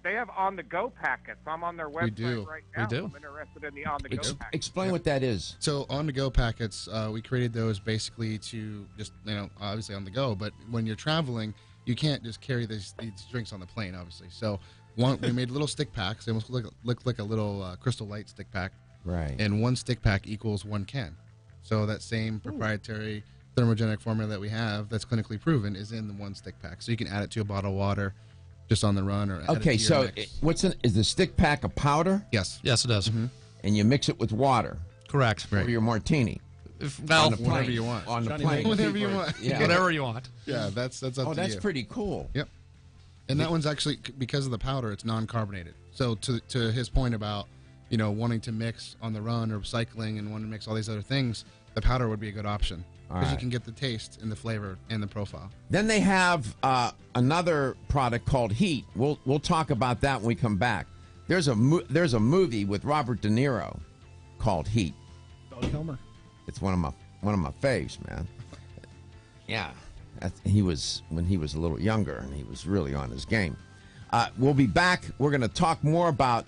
they have on-the-go packets. I'm on their website right now. We do. I'm interested in the on-the-go packets. Explain what that is. So on-the-go packets, we created those basically to just, obviously on the go, but when you're traveling, you can't just carry these drinks on the plane, obviously. So we made little stick packs. They almost look like a little Crystal Light stick pack. Right. And 1 stick pack equals 1 can. So that same proprietary thermogenic formula that we have that's clinically proven is in the 1 stick pack. So you can add it to a bottle of water just on the run or add it to your mix. Is the stick pack a powder? Yes. Yes, it does. Mm-hmm. And you mix it with water? Correct. For your martini? Well, whatever you want. On the plane. Whatever you want. Yeah. Whatever you want. Yeah, that's up to you. Oh, that's pretty cool. Yep. And that one's actually, because of the powder, it's non-carbonated. So to his point about, wanting to mix on the run or cycling and wanting to mix all these other things, the powder would be a good option. Because you can get the taste and the flavor and the profile. Then they have another product called Heat. We'll talk about that when we come back. There's a movie with Robert De Niro called Heat. Val Kilmer. It's one of my faves, man. Yeah, he was when he was a little younger, and he was really on his game. We'll be back. We're going to talk more about,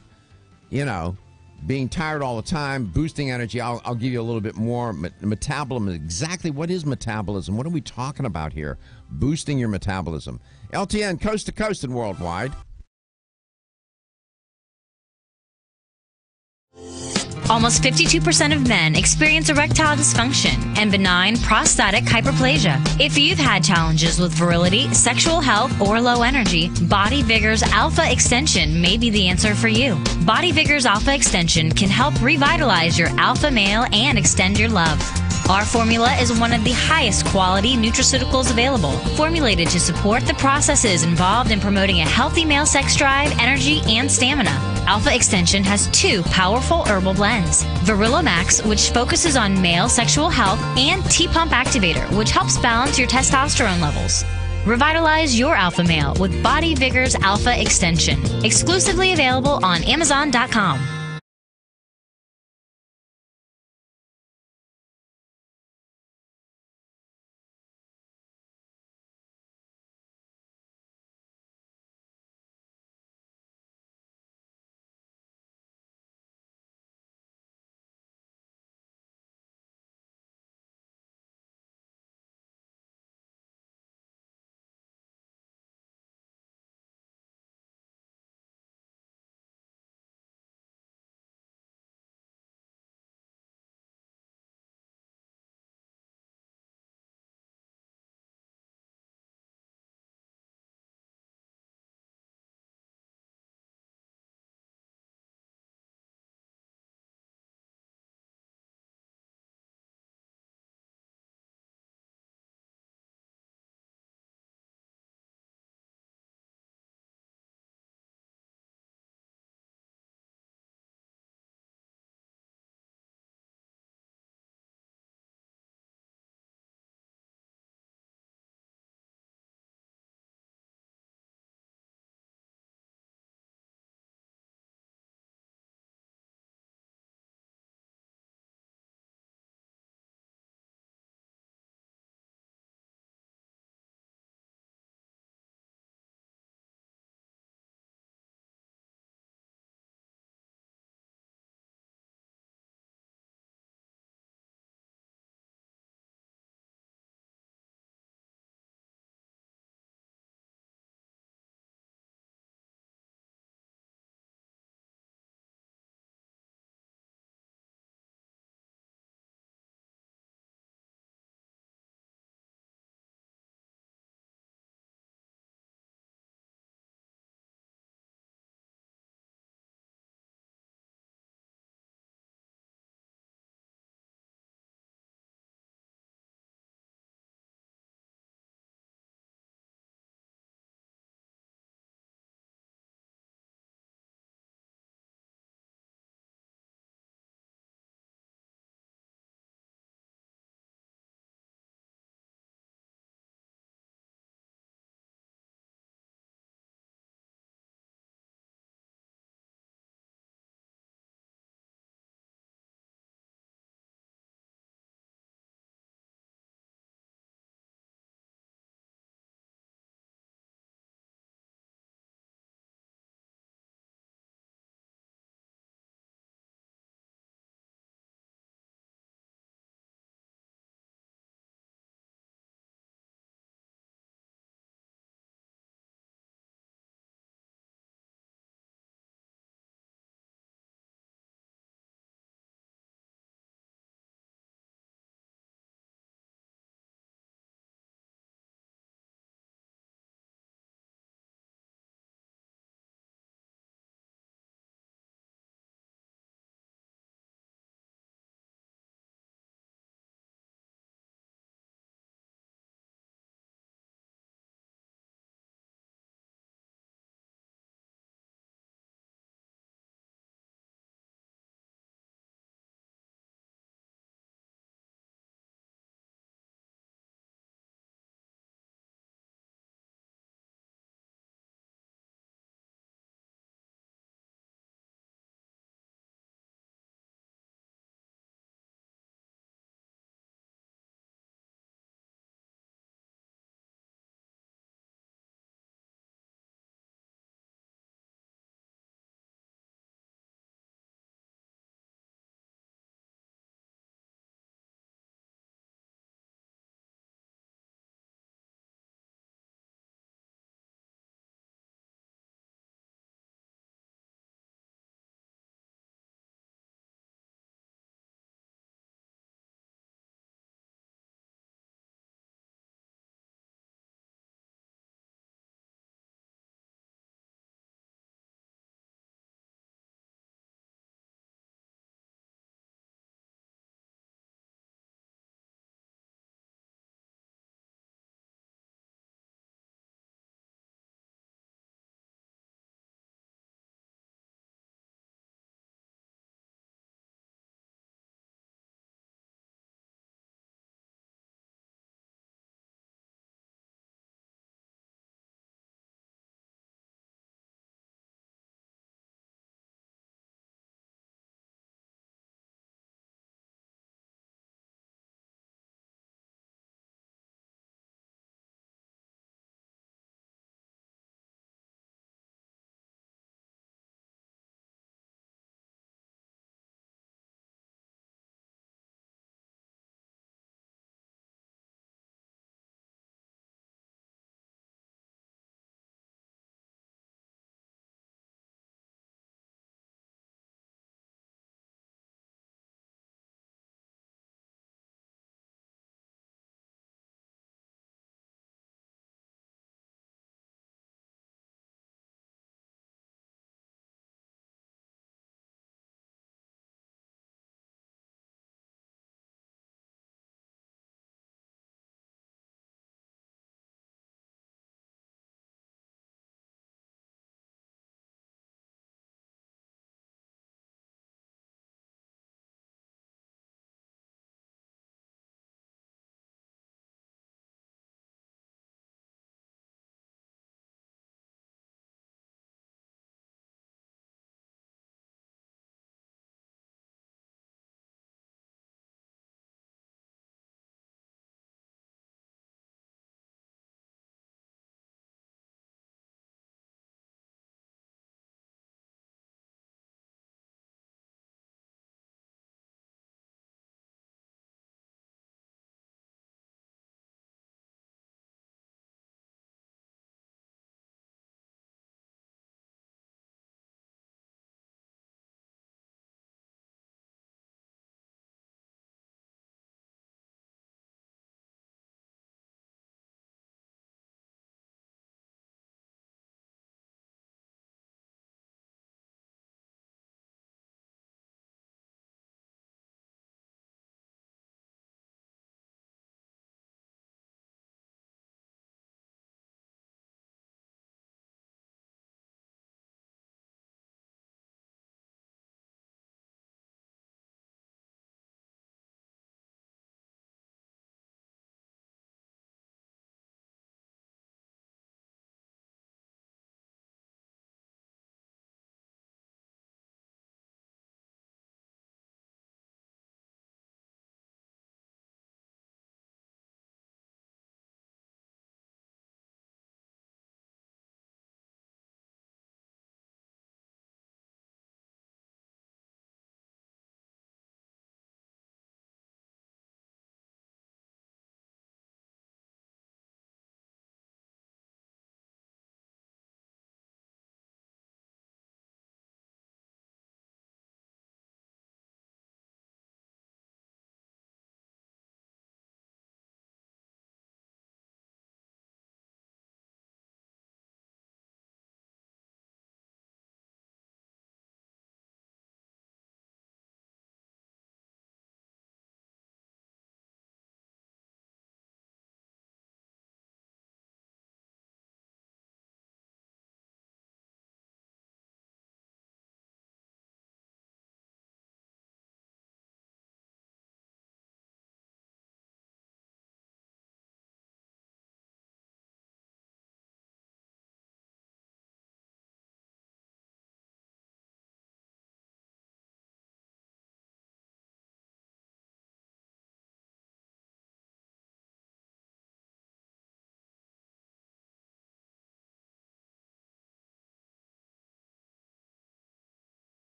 being tired all the time, boosting energy. I'll give you a little bit more. Metabolism, exactly what is metabolism? What are we talking about here? Boosting your metabolism. LTN, coast to coast and worldwide. Almost 52% of men experience erectile dysfunction and benign prostatic hyperplasia. If you've had challenges with virility, sexual health, or low energy, Body Vigor's Alpha Extension may be the answer for you. Body Vigor's Alpha Extension can help revitalize your alpha male and extend your love. Our formula is one of the highest quality nutraceuticals available, formulated to support the processes involved in promoting a healthy male sex drive, energy, and stamina. Alpha Extension has 2 powerful herbal blends, Virilomax, which focuses on male sexual health, and T-Pump Activator, which helps balance your testosterone levels. Revitalize your alpha male with Body Vigor's Alpha Extension. Exclusively available on Amazon.com.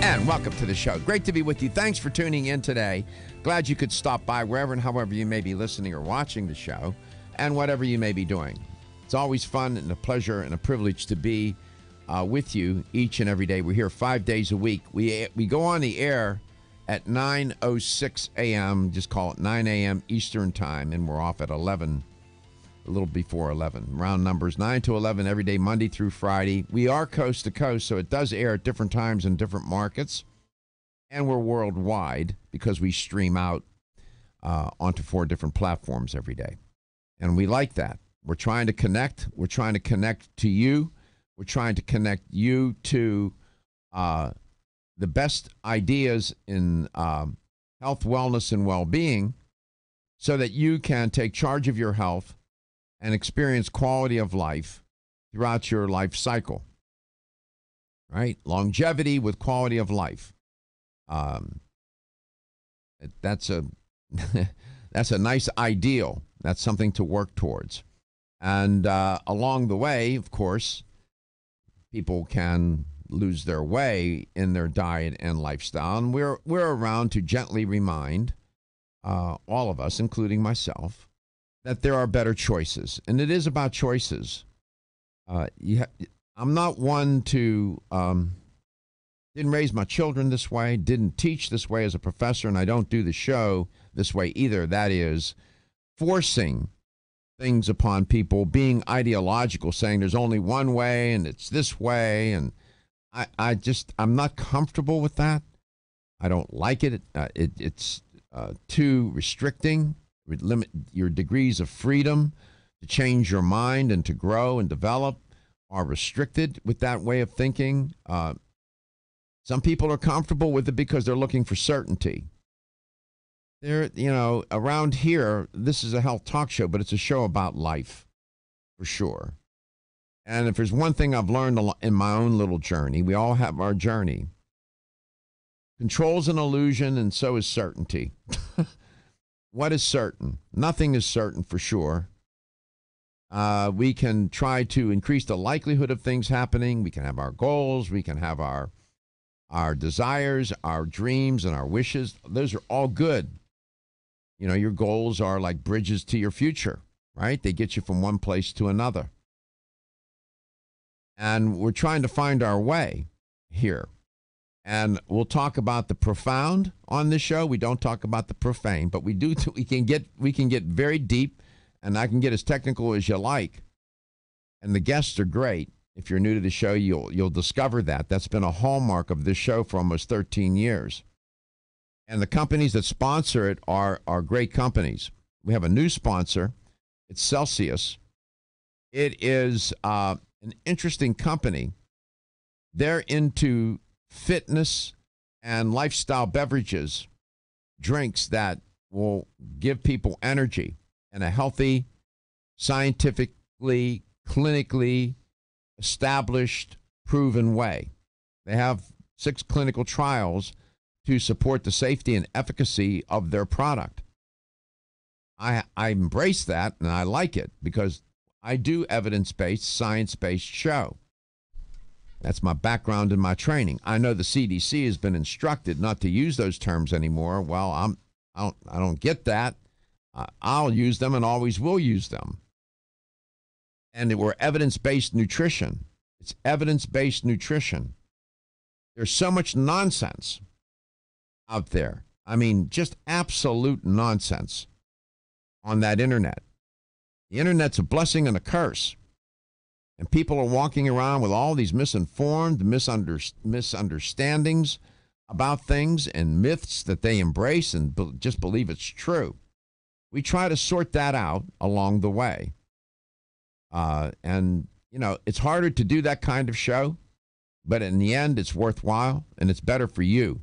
And welcome to the show. Great to be with you. Thanks for tuning in today. Glad you could stop by wherever and however you may be listening or watching the show, and whatever you may be doing. It's always fun and a pleasure and a privilege to be with you each and every day. We're here 5 days a week. We go on the air at 9:06 a.m., just call it 9 a.m. Eastern Time, and we're off at 11, a little before 11. Round numbers, 9 to 11 every day, Monday through Friday. We are coast to coast, so it does air at different times in different markets, and we're worldwide because we stream out onto 4 different platforms every day, and we like that. We're trying to connect. We're trying to connect to you. We're trying to connect you to the best ideas in health, wellness, and well-being so that you can take charge of your health and experience quality of life throughout your life cycle, right? Longevity with quality of life. That's a nice ideal. That's something to work towards. And along the way, of course, people can lose their way in their diet and lifestyle. And we're around to gently remind all of us, including myself, that there are better choices. And it is about choices. I'm not one to, didn't raise my children this way, didn't teach this way as a professor, and I don't do the show this way either. That is forcing things upon people, being ideological, saying there's only one way and it's this way. And I'm not comfortable with that. I don't like it. It's too restricting. It would limit your degrees of freedom to change your mind and to grow and develop are restricted with that way of thinking. Some people are comfortable with it because they're looking for certainty. Around here, this is a health talk show, but it's a show about life, for sure. And if there's one thing I've learned in my own little journey, we all have our journey. Control's an illusion, and so is certainty. What is certain? Nothing is certain for sure. We can try to increase the likelihood of things happening. We can have our goals. We can have our desires, our dreams, and our wishes. Those are all good. Your goals are like bridges to your future, right? They get you from one place to another. And we're trying to find our way here. And we'll talk about the profound on this show. We don't talk about the profane, but we can get very deep, and I can get as technical as you like. And the guests are great. If you're new to the show, you'll discover that. That's been a hallmark of this show for almost 13 years. And the companies that sponsor it are great companies. We have a new sponsor. It's Celsius. It is an interesting company. They're into fitness and lifestyle beverages, drinks that will give people energy in a healthy, scientifically, clinically established, proven way. They have 6 clinical trials to support the safety and efficacy of their product. I embrace that, and I like it because I do evidence-based, science-based show. That's my background and my training. I know the CDC has been instructed not to use those terms anymore. Well, I don't get that. I'll use them and always will use them. And we're evidence-based nutrition. It's evidence-based nutrition. There's so much nonsense out there. I mean, just absolute nonsense on that internet. The internet's a blessing and a curse. And people are walking around with all these misinformed, misunderstandings about things and myths that they embrace and just believe it's true. We try to sort that out along the way. And, it's harder to do that kind of show, but in the end, it's worthwhile and it's better for you.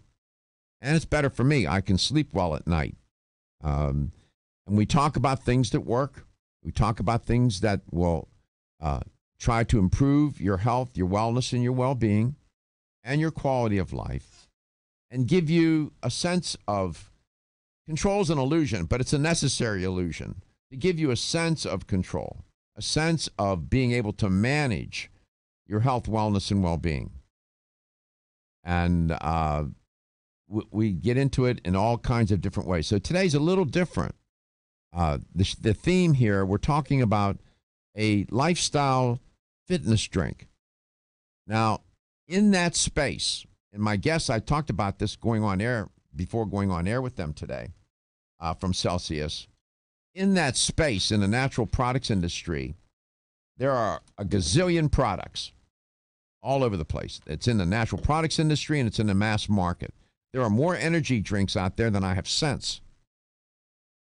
And it's better for me. I can sleep well at night. And we talk about things that work. We talk about things that will try to improve your health, your wellness, and your well-being, and your quality of life, and give you a sense of control is an illusion, but it's a necessary illusion to give you a sense of control, a sense of being able to manage your health, wellness, and well-being. And we get into it in all kinds of different ways. So today's a little different. The theme here, we're talking about a lifestyle fitness drink. Now, in that space, and my guests, I talked about this going on air before going on air with them today from Celsius. In that space, in the natural products industry, there are a gazillion products all over the place. It's in the natural products industry and it's in the mass market. There are more energy drinks out there than I have sense.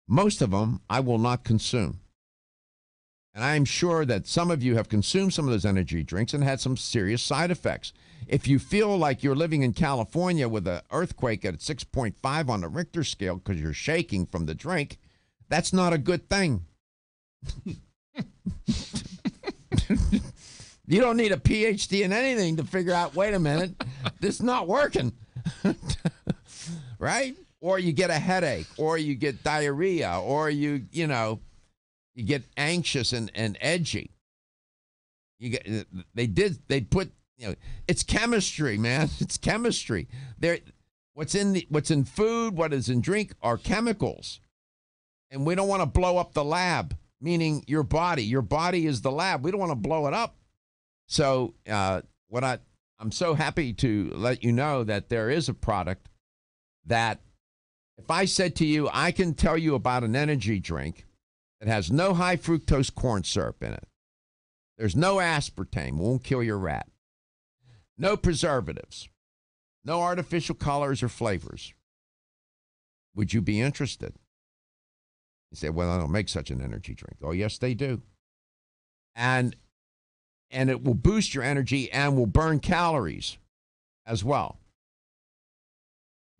Most of them I will not consume. And I'm sure that some of you have consumed some of those energy drinks and had some serious side effects. If you feel like you're living in California with an earthquake at 6.5 on the Richter scale because you're shaking from the drink, that's not a good thing. You don't need a PhD in anything to figure out, wait a minute, this is not working. Right? Or you get a headache, or you get diarrhea, or you get anxious and edgy. They put, it's chemistry, man. It's chemistry. What's in food, what is in drink are chemicals. And we don't want to blow up the lab, meaning your body. Your body is the lab. We don't want to blow it up. So I'm so happy to let you know that there is a product that if I said to you, I can tell you about an energy drink that has no high fructose corn syrup in it. There's no aspartame, won't kill your rat. No preservatives. No artificial colors or flavors. Would you be interested? You say, well, I don't make such an energy drink. Oh, yes, they do. And it will boost your energy and will burn calories as well.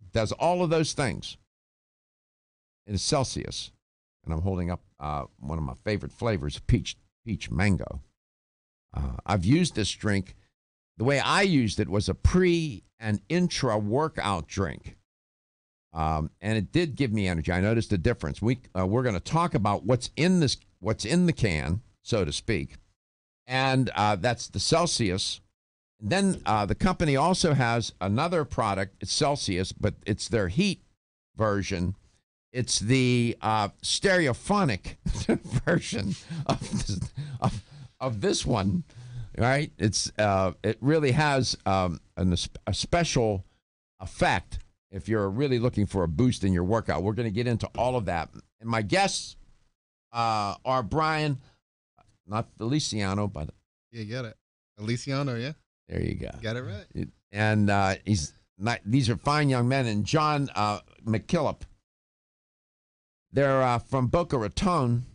It does all of those things. It is Celsius. And I'm holding up one of my favorite flavors, peach mango. I've used this drink. The way I used it was a pre and intra workout drink. And it did give me energy. I noticed a difference. We're going to talk about what's in the can, so to speak. And that's the Celsius. And then the company also has another product. It's Celsius, but it's their heat version. It's the stereophonic version of this one, right? It really has a special effect if you're really looking for a boost in your workout. We're going to get into all of that. And my guests are Brian, not Feliciano, but... Yeah, you got it. Feliciano, yeah. There you go. Got it right. And these are fine young men. And John McKillop. They're from Boca Raton.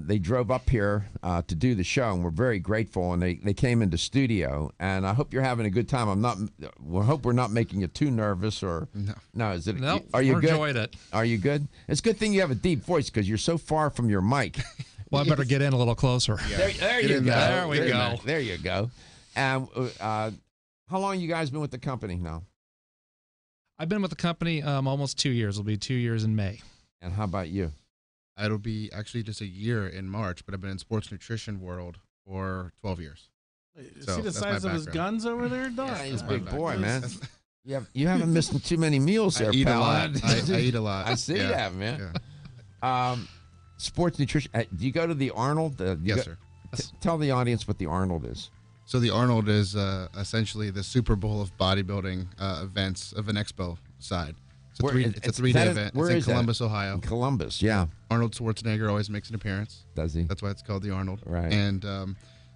They drove up here to do the show, and we're very grateful. And they came into studio, and I hope you're having a good time. We hope we're not making you too nervous or no. Is it? No, are you good? Enjoyed it. Are you good? It's a good thing you have a deep voice because you're so far from your mic. Well, I better get in a little closer. Yeah. There you go. There we go. There you go. And how long you guys been with the company now? I've been with the company almost 2 years. It'll be 2 years in May. And how about you? It'll be actually just a year in March, but I've been in sports nutrition world for 12 years. See the size of his guns over there, Doc? Yeah, he's a big boy, man. You haven't missed too many meals there, pal. I eat a lot. I see that, man. Yeah. Sports nutrition. Do you go to the Arnold? Yes, sir. Tell the audience what the Arnold is. So the Arnold is essentially the Super Bowl of bodybuilding events of an expo side. It's a 3-day event. It's in Columbus, Ohio. In Columbus, yeah. Arnold Schwarzenegger always makes an appearance. Does he? That's why it's called the Arnold. Right. And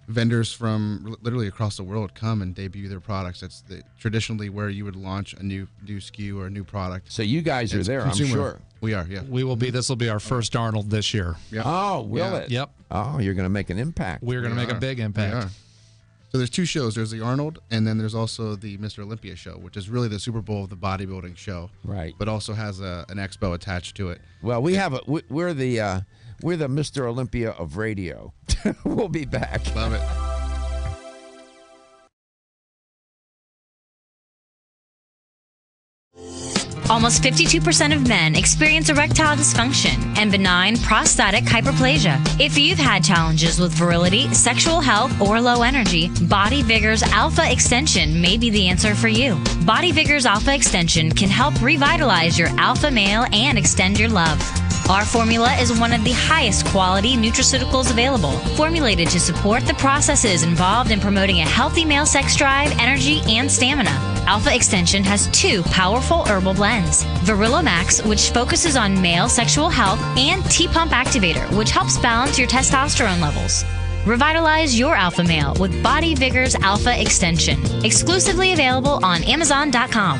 vendors from literally across the world come and debut their products. That's traditionally where you would launch a new SKU or a new product. So you guys are there, I'm sure. We are, yeah. We will be. This will be our first Arnold this year. Yep. Oh, will it? Yep. Oh, you're going to make an impact. We're going to make a big impact. So there's two shows. There's the Arnold, and then there's also the Mr. Olympia show, which is really the Super Bowl of the bodybuilding show. Right. But also has an expo attached to it. Well, we're the Mr. Olympia of radio. We'll be back. Love it. Almost 52% of men experience erectile dysfunction and benign prostatic hyperplasia. If you've had challenges with virility, sexual health, or low energy, Body Vigor's Alpha Extension may be the answer for you. Body Vigor's Alpha Extension can help revitalize your alpha male and extend your love. Our formula is one of the highest quality nutraceuticals available, formulated to support the processes involved in promoting a healthy male sex drive, energy, and stamina. Alpha Extension has 2 powerful herbal blends, Virilla Max, which focuses on male sexual health, and T-Pump Activator, which helps balance your testosterone levels. Revitalize your alpha male with Body Vigor's Alpha Extension, exclusively available on Amazon.com.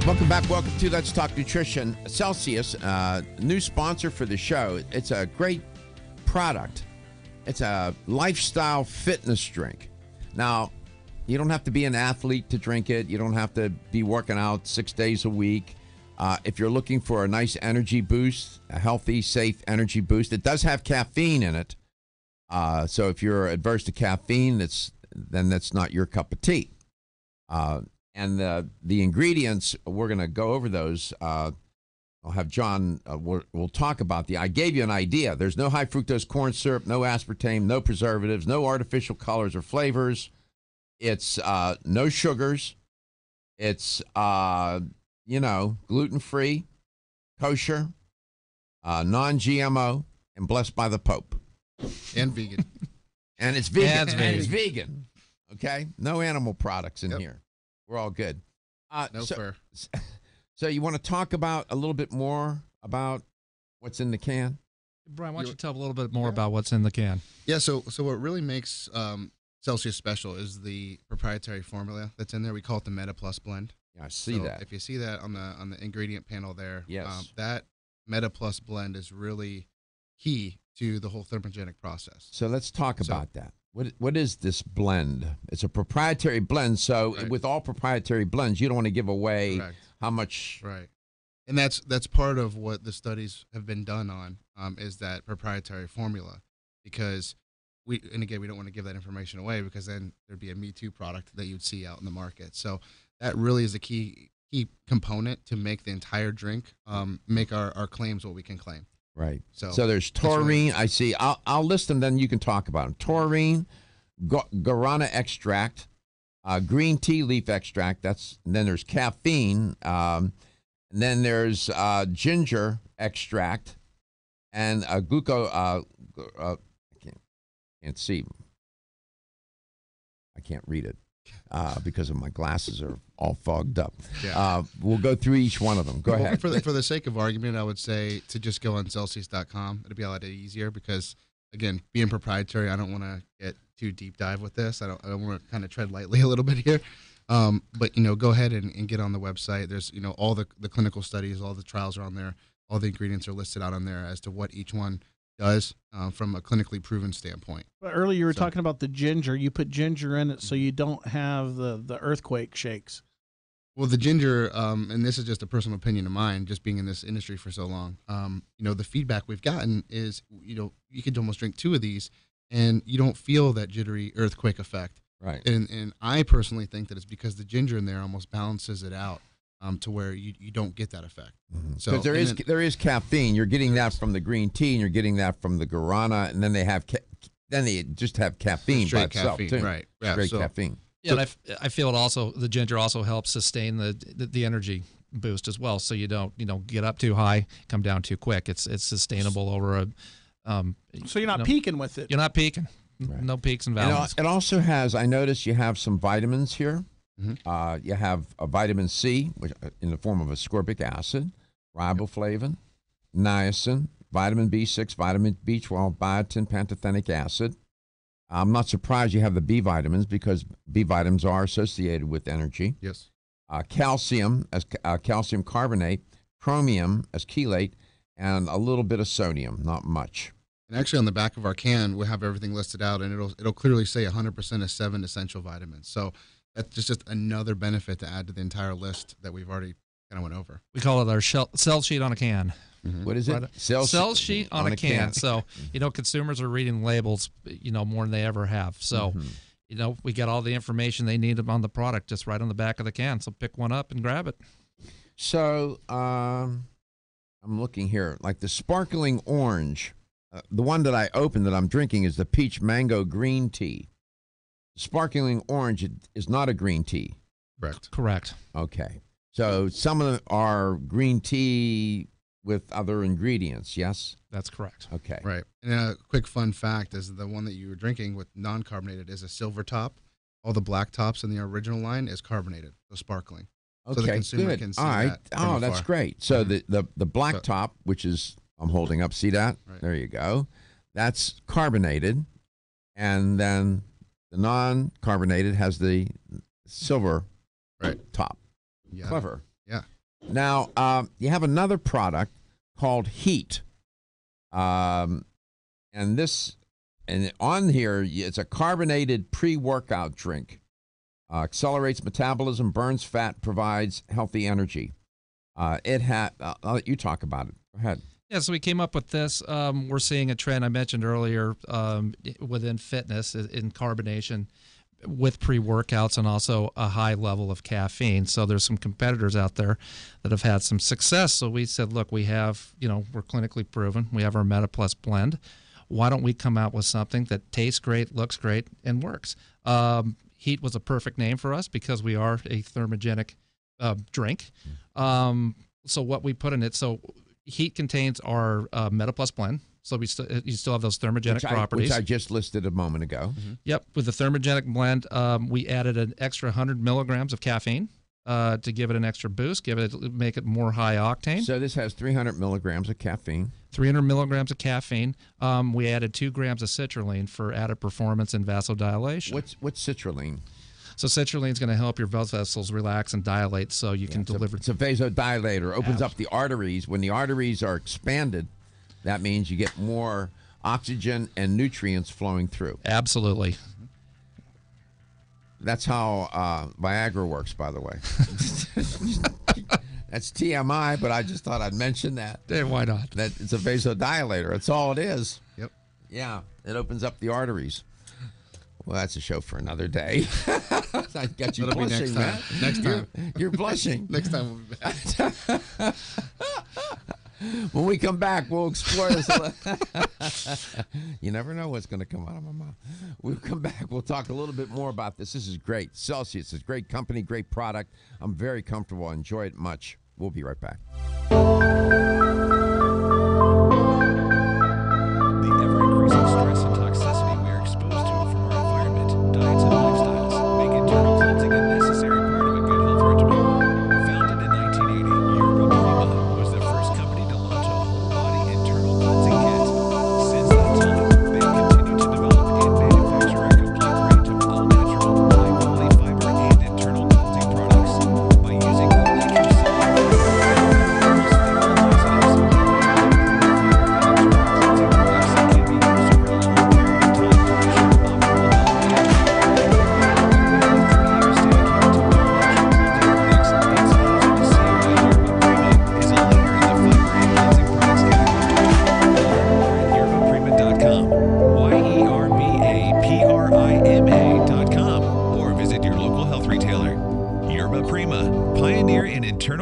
Welcome back. Welcome to Let's Talk Nutrition. Celsius, new sponsor for the show. It's a great product. It's a lifestyle fitness drink. Now, you don't have to be an athlete to drink it. You don't have to be working out 6 days a week. If you're looking for a nice energy boost, a healthy, safe energy boost, it does have caffeine in it. So if you're adverse to caffeine, then that's not your cup of tea. And the ingredients, we're going to go over those. I'll have John, we'll talk about I gave you an idea. There's no high fructose corn syrup, no aspartame, no preservatives, no artificial colors or flavors. It's no sugars. It's, gluten-free, kosher, non-GMO, and blessed by the Pope. And vegan. And it's vegan. And it's And it's vegan. Okay? No animal products in Yep. here. We're all good. No fur. So you want to talk about a little bit more about what's in the can? Brian, why don't you tell a little bit more about what's in the can? Yeah, so what really makes Celsius special is the proprietary formula that's in there. We call it the Meta Plus blend. Yeah, I see that. If you see that on the ingredient panel there, Yes. that Meta Plus blend is really key to the whole thermogenic process. So let's talk about that. What is this blend? It's a proprietary blend. So with all proprietary blends, you don't want to give away how much. Right. And that's part of what the studies have been done on is that proprietary formula, because we don't want to give that information away because then there'd be a Me Too product that you'd see out in the market. So that really is the key component to make the entire drink, make our claims what we can claim. Right. So there's taurine. I see. I'll list them. Then you can talk about them. Taurine, guarana extract, green tea leaf extract. And then there's caffeine. And then there's ginger extract, and can't see. I can't read it because of my glasses are all fogged up. Yeah. We'll go through each one of them. Go ahead. For the sake of argument, I would say to just go on Celsius.com. It'd be a lot easier because, again, being proprietary, I don't want to get too deep dive with this. I want to kind of tread lightly a little bit here. But, go ahead and get on the website. There's, all the clinical studies, all the trials are on there. All the ingredients are listed out on there as to what each one does from a clinically proven standpoint. But earlier you were talking about the ginger. You put ginger in it so you don't have the earthquake shakes. Well, the ginger, and this is just a personal opinion of mine, just being in this industry for so long, the feedback we've gotten is, you could almost drink 2 of these and you don't feel that jittery earthquake effect. Right. And I personally think that it's because the ginger in there almost balances it out to where you don't get that effect. Mm-hmm. So Because there is caffeine. You're getting that from the green tea, and you're getting that from the guarana, and then they just have caffeine by itself caffeine, too. right? Yeah, Straight caffeine. Yeah, and I feel the ginger also helps sustain the energy boost as well. So you don't get up too high, come down too quick. It's sustainable over a. So you're not peaking with it. You're not peaking. Right. No peaks and valleys. It also has. I noticed you have some vitamins here. Mm-hmm. You have a vitamin C, which in the form of ascorbic acid, riboflavin, niacin, vitamin B6, vitamin B12, biotin, pantothenic acid. I'm not surprised you have the B vitamins because B vitamins are associated with energy. Yes. Calcium as calcium carbonate, chromium as chelate, and a little bit of sodium, not much. And actually, on the back of our can, we have everything listed out, and it'll clearly say 100% of 7 essential vitamins. So that's just another benefit to add to the entire list that we've already kind of went over. We call it our sell sheet on a can. Mm-hmm. What is it? Sell sheet on a can. So, consumers are reading labels, more than they ever have. So, we get all the information they need on the product just right on the back of the can. So pick one up and grab it. So I'm looking here, like the sparkling orange. The one that I opened that I'm drinking is the peach mango green tea. Sparkling orange is not a green tea. Correct. Okay. So some of them are green tea with other ingredients, yes? That's correct. Okay. Right. And a quick fun fact is the one that you were drinking with non-carbonated is a silver top. All the black tops in the original line is carbonated, so sparkling. Okay, so the consumer good. can see all right. that from That's afar. great. So the black top, which is, I'm holding up, see that? Right. There you go. That's carbonated. And then the non-carbonated has the silver top. Yeah. Clever. Yeah. Now, you have another product called Heat. And on here, it's a carbonated pre-workout drink. Accelerates metabolism, burns fat, provides healthy energy. I'll let you talk about it. Go ahead. Yeah, so we came up with this. We're seeing a trend I mentioned earlier within fitness in carbonation. with pre-workouts and also a high level of caffeine. So there's some competitors out there that have had some success. So we said, look, we have, we're clinically proven. We have our MetaPlus blend. Why don't we come out with something that tastes great, looks great, and works? Heat was a perfect name for us because we are a thermogenic drink. So what we put in it, so Heat contains our MetaPlus blend. So you still have those thermogenic properties. Which I just listed a moment ago. Mm-hmm. Yep. With the thermogenic blend, we added an extra 100 milligrams of caffeine to give it an extra boost, make it more high octane. So this has 300 milligrams of caffeine. 300 milligrams of caffeine. We added 2 grams of citrulline for added performance and vasodilation. What's citrulline? So citrulline is going to help your blood vessels relax and dilate so you can deliver. It's a vasodilator. Opens up the arteries. When the arteries are expanded, that means you get more oxygen and nutrients flowing through. Absolutely. That's how Viagra works, by the way. That's TMI, but I just thought I'd mention that. Hey, why not? That it's a vasodilator. That's all it is. Yep. Yeah, it opens up the arteries. Well, that's a show for another day. I got you That'll blushing, be next time. man. Next time. You're blushing. Next time we'll be back. When we come back, we'll explore this. You never know what's going to come out of my mouth. We'll come back. We'll talk a little bit more about this. This is great. Celsius is a great company, great product. I'm very comfortable. I enjoy it much. We'll be right back. The ever-increasing stress and toxicity we are exposed to from our environment, diets, and lifestyles make internal cleansing a necessary part of a good health regimen. Founded in 1980, Yerba Prima was the first company to launch a whole-body internal cleansing kit. Since that time, they have continued to develop and manufacture a complete range of all-natural, high-quality fiber and internal cleansing products. By using all-natural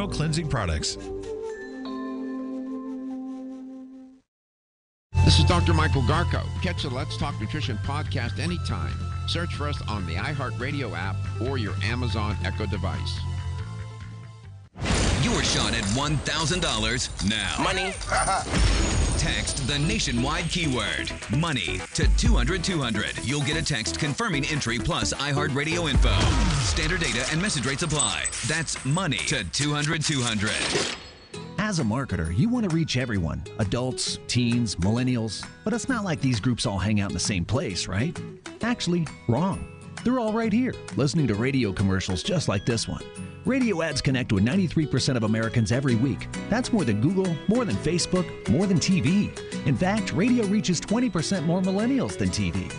cleansing products. This is Dr. Michael Garko. Catch the Let's Talk Nutrition podcast anytime. Search for us on the iHeartRadio app or your Amazon Echo device. Your shot at $1,000 now. Money. Text the nationwide keyword money to 200-200. You'll get a text confirming entry plus iHeartRadio info. Standard data and message rates apply. That's money to 200-200. As a marketer, you want to reach everyone, adults, teens, millennials, but it's not like these groups all hang out in the same place, right? Actually, wrong. They're all right here, listening to radio commercials just like this one. Radio ads connect with 93% of Americans every week. That's more than Google, more than Facebook, more than TV. In fact, radio reaches 20% more millennials than TV.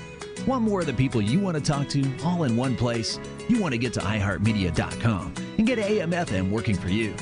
Want more of the people you want to talk to all in one place? You want to get to iHeartMedia.com and get AM/FM working for you.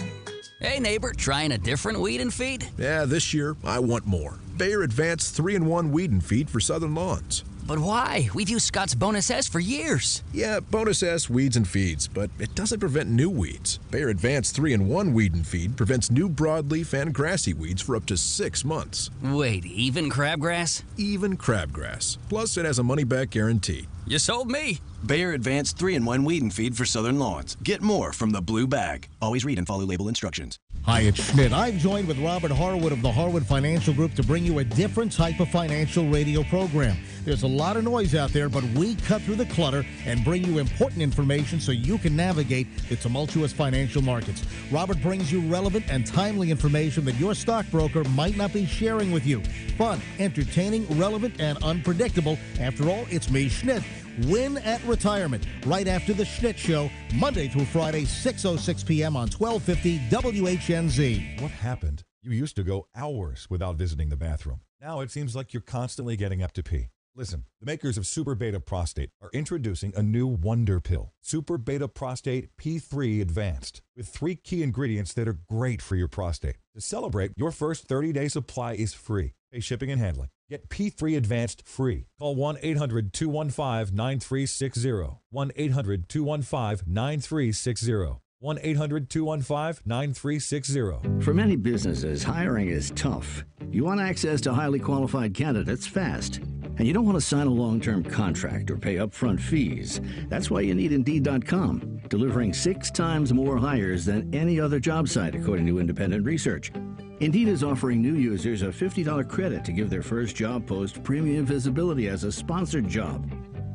Hey neighbor, trying a different weed and feed? Yeah, this year I want more. Bayer Advanced 3-in-1 Weed and Feed for southern lawns. But why? We've used Scott's Bonus S for years. Yeah, Bonus S weeds and feeds, but it doesn't prevent new weeds. Bayer Advanced 3-in-1 Weed and Feed prevents new broadleaf and grassy weeds for up to 6 months. Wait, even crabgrass? Even crabgrass. Plus, it has a money-back guarantee. You sold me. Bayer Advanced 3-in-1 Weed and Feed for southern lawns. Get more from the blue bag. Always read and follow label instructions. Hi, it's Schmidt. I've joined with Robert Harwood of the Harwood Financial Group to bring you a different type of financial radio program. There's a lot of noise out there, but we cut through the clutter and bring you important information so you can navigate the tumultuous financial markets. Robert brings you relevant and timely information that your stockbroker might not be sharing with you. Fun, entertaining, relevant, and unpredictable. After all, it's me, Schmidt. Win at retirement, right after the Schnitt Show, Monday through Friday, 6:06 p.m. on 1250 WHNZ. What happened? You used to go hours without visiting the bathroom. Now it seems like you're constantly getting up to pee. Listen, the makers of Super Beta Prostate are introducing a new wonder pill, Super Beta Prostate P3 Advanced, with 3 key ingredients that are great for your prostate. To celebrate, your first 30-day supply is free. Pay shipping and handling. Get P3 Advanced free. Call 1-800-215-9360. 1-800-215-9360. 1-800-215-9360. For many businesses, hiring is tough. You want access to highly qualified candidates fast. And you don't want to sign a long-term contract or pay upfront fees. That's why you need Indeed.com, delivering 6 times more hires than any other job site, according to independent research. Indeed is offering new users a $50 credit to give their first job post premium visibility as a sponsored job.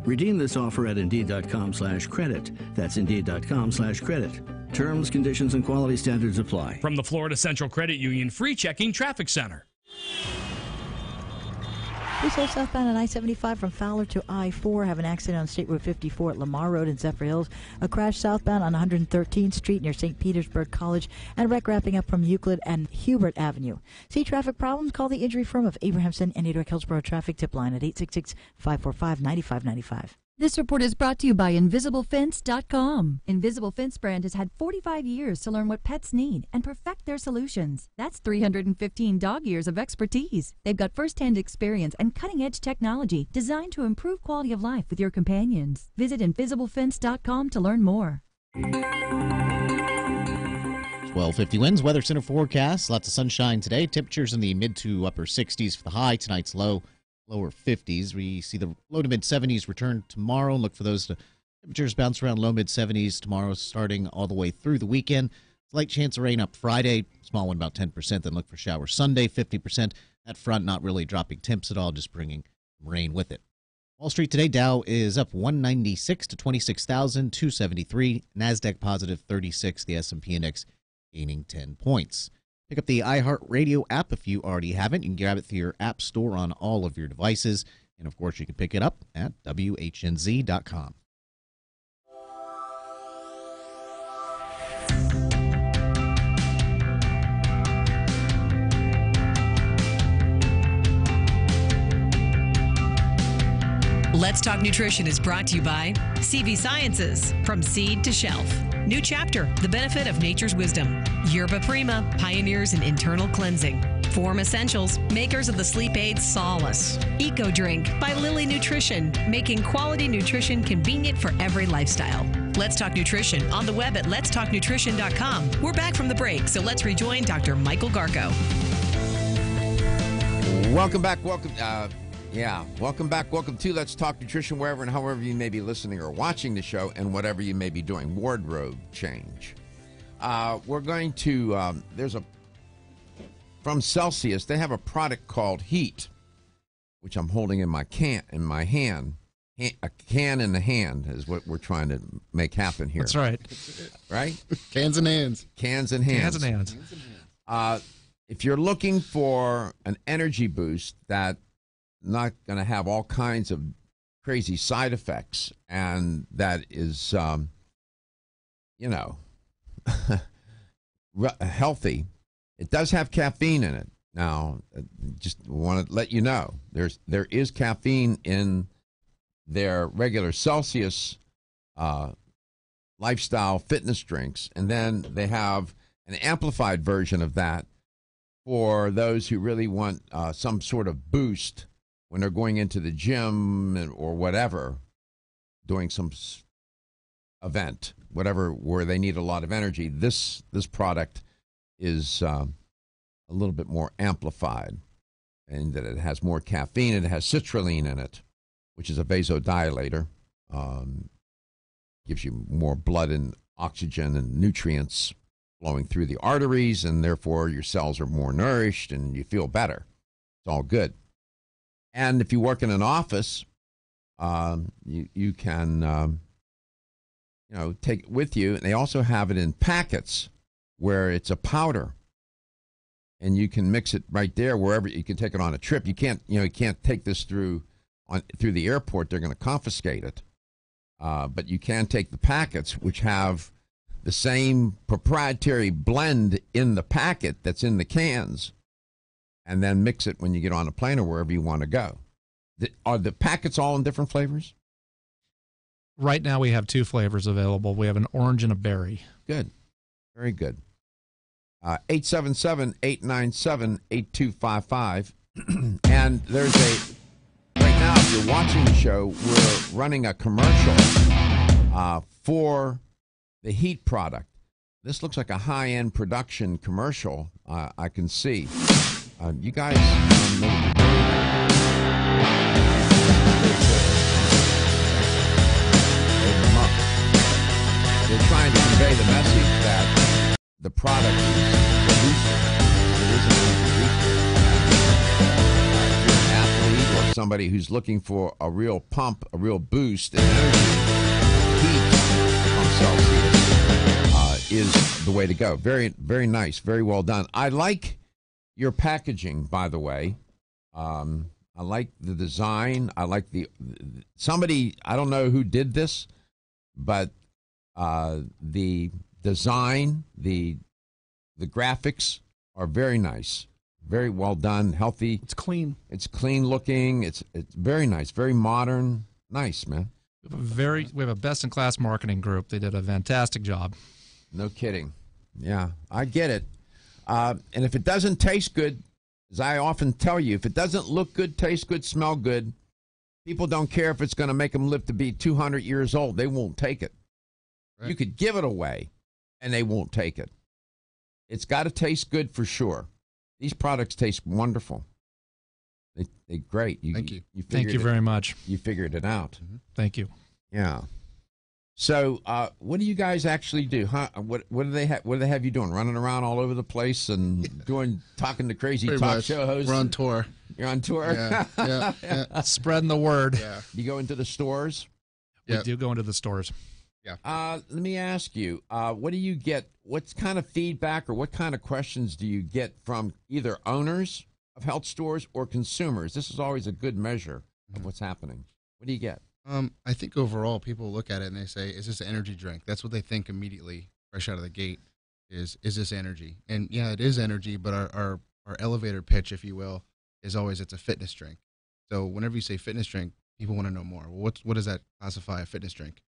Redeem this offer at Indeed.com/credit. That's Indeed.com/credit. Terms, conditions, and quality standards apply. From the Florida Central Credit Union Free Checking Traffic Center. We sold southbound on I-75 from Fowler to I-4. Have an accident on State Road 54 at Lamar Road in Zephyr Hills. A crash southbound on 113th Street near St. Petersburg College. And a wreck wrapping up from Euclid and Hubert Avenue. See traffic problems? Call the injury firm of Abrahamson and Edwick Hillsborough Traffic Tip Line at 866-545-9595. This report is brought to you by InvisibleFence.com. Invisible Fence brand has had 45 years to learn what pets need and perfect their solutions. That's 315 dog years of expertise. They've got first-hand experience and cutting-edge technology designed to improve quality of life with your companions. Visit InvisibleFence.com to learn more. 12:50 winds. Weather Center forecast. Lots of sunshine today. Temperatures in the mid to upper 60s for the high. Tonight's low. Lower 50s. We see the low to mid 70s return tomorrow. Look for those temperatures bounce around low mid 70s tomorrow, starting all the way through the weekend. Slight chance of rain up Friday, small one about 10%. Then look for showers Sunday, 50%. That front not really dropping temps at all, just bringing rain with it. Wall Street today, Dow is up 196 to 26,273. Nasdaq positive 36. The S&P index gaining 10 points. Pick up the iHeartRadio app if you already haven't. You can grab it through your app store on all of your devices. And, of course, you can pick it up at WHNZ.com. Let's Talk Nutrition is brought to you by CV Sciences, from seed to shelf. New chapter, the benefit of nature's wisdom. Yerba Prima, pioneers in internal cleansing. Form Essentials, makers of the sleep aid Solace. Eco Drink by Lilly Nutrition, making quality nutrition convenient for every lifestyle. Let's Talk Nutrition on the web at letstalknutrition.com. We're back from the break, so let's rejoin Dr. Michael Garko. Welcome back. Welcome back. Welcome to Let's Talk Nutrition, wherever and however you may be listening or watching the show, and whatever you may be doing. Wardrobe change. We're going to, from Celsius, they have a product called Heat, which I'm holding in my hand. A can in the hand is what we're trying to make happen here. That's right. Right? Cans and hands. Cans and hands. If you're looking for an energy boost that not going to have all kinds of crazy side effects, and that is, healthy. It does have caffeine in it. Now, just want to let you know, there is caffeine in their regular Celsius lifestyle fitness drinks, and then they have an amplified version of that for those who really want some sort of boost when they're going into the gym or whatever, doing some event, whatever, where they need a lot of energy. This product is a little bit more amplified, and that it has more caffeine, and it has citrulline in it, which is a vasodilator. Gives you more blood and oxygen and nutrients flowing through the arteries, and therefore your cells are more nourished and you feel better. It's all good. And if you work in an office, you can take it with you. And they also have it in packets where it's a powder, and you can mix it right there wherever. You can take it on a trip. You can't take this through the airport. They're going to confiscate it. But you can take the packets, which have the same proprietary blend in the packet that's in the cans, and then mix it when you get on a plane or wherever you want to go. Are the packets all in different flavors? Right now we have 2 flavors available. We have an orange and a berry. Good. Very good. 877-897-8255. And there's right now, if you're watching the show, we're running a commercial for the heat product. This looks like a high-end production commercial. I can see. You guys, they're trying to convey the message that the product is producing. It isn't if you're an athlete or somebody who's looking for a real pump, a real boost in energy, heat from Celsius is the way to go. Very, very nice. Very well done. I like your packaging, by the way. I like the design. I like somebody, I don't know who did this, but the design, the graphics are very nice, very well done, healthy. It's clean. It's clean looking. It's very nice, very modern. Nice, man. We have a best in class marketing group. They did a fantastic job. No kidding. Yeah, I get it. And if it doesn't taste good, as I often tell you, if it doesn't look good, taste good, smell good, people don't care if it's going to make them live to be 200 years old. They won't take it. Right. You could give it away, and they won't take it. It's got to taste good for sure. These products taste wonderful. They're great. Thank you. Thank you very much. You figured it out. Mm-hmm. Thank you. Yeah. So, what do you guys actually do? Huh? What do they have? What do they have you doing? Running around all over the place and talking to crazy talk show hosts? We're on tour. You're on tour. Yeah. Spreading the word. Yeah. You go into the stores. We do go into the stores. Yeah. Let me ask you, what do you get? What kind of feedback or what kind of questions do you get from either owners of health stores or consumers? This is always a good measure of what's happening. What do you get? I think overall people look at it and they say, is this an energy drink? That's what they think immediately, fresh out of the gate, is this energy? And yeah, it is energy, but our elevator pitch, if you will, is always it's a fitness drink. So whenever you say fitness drink, people want to know more. Well, what does that classify a fitness drink?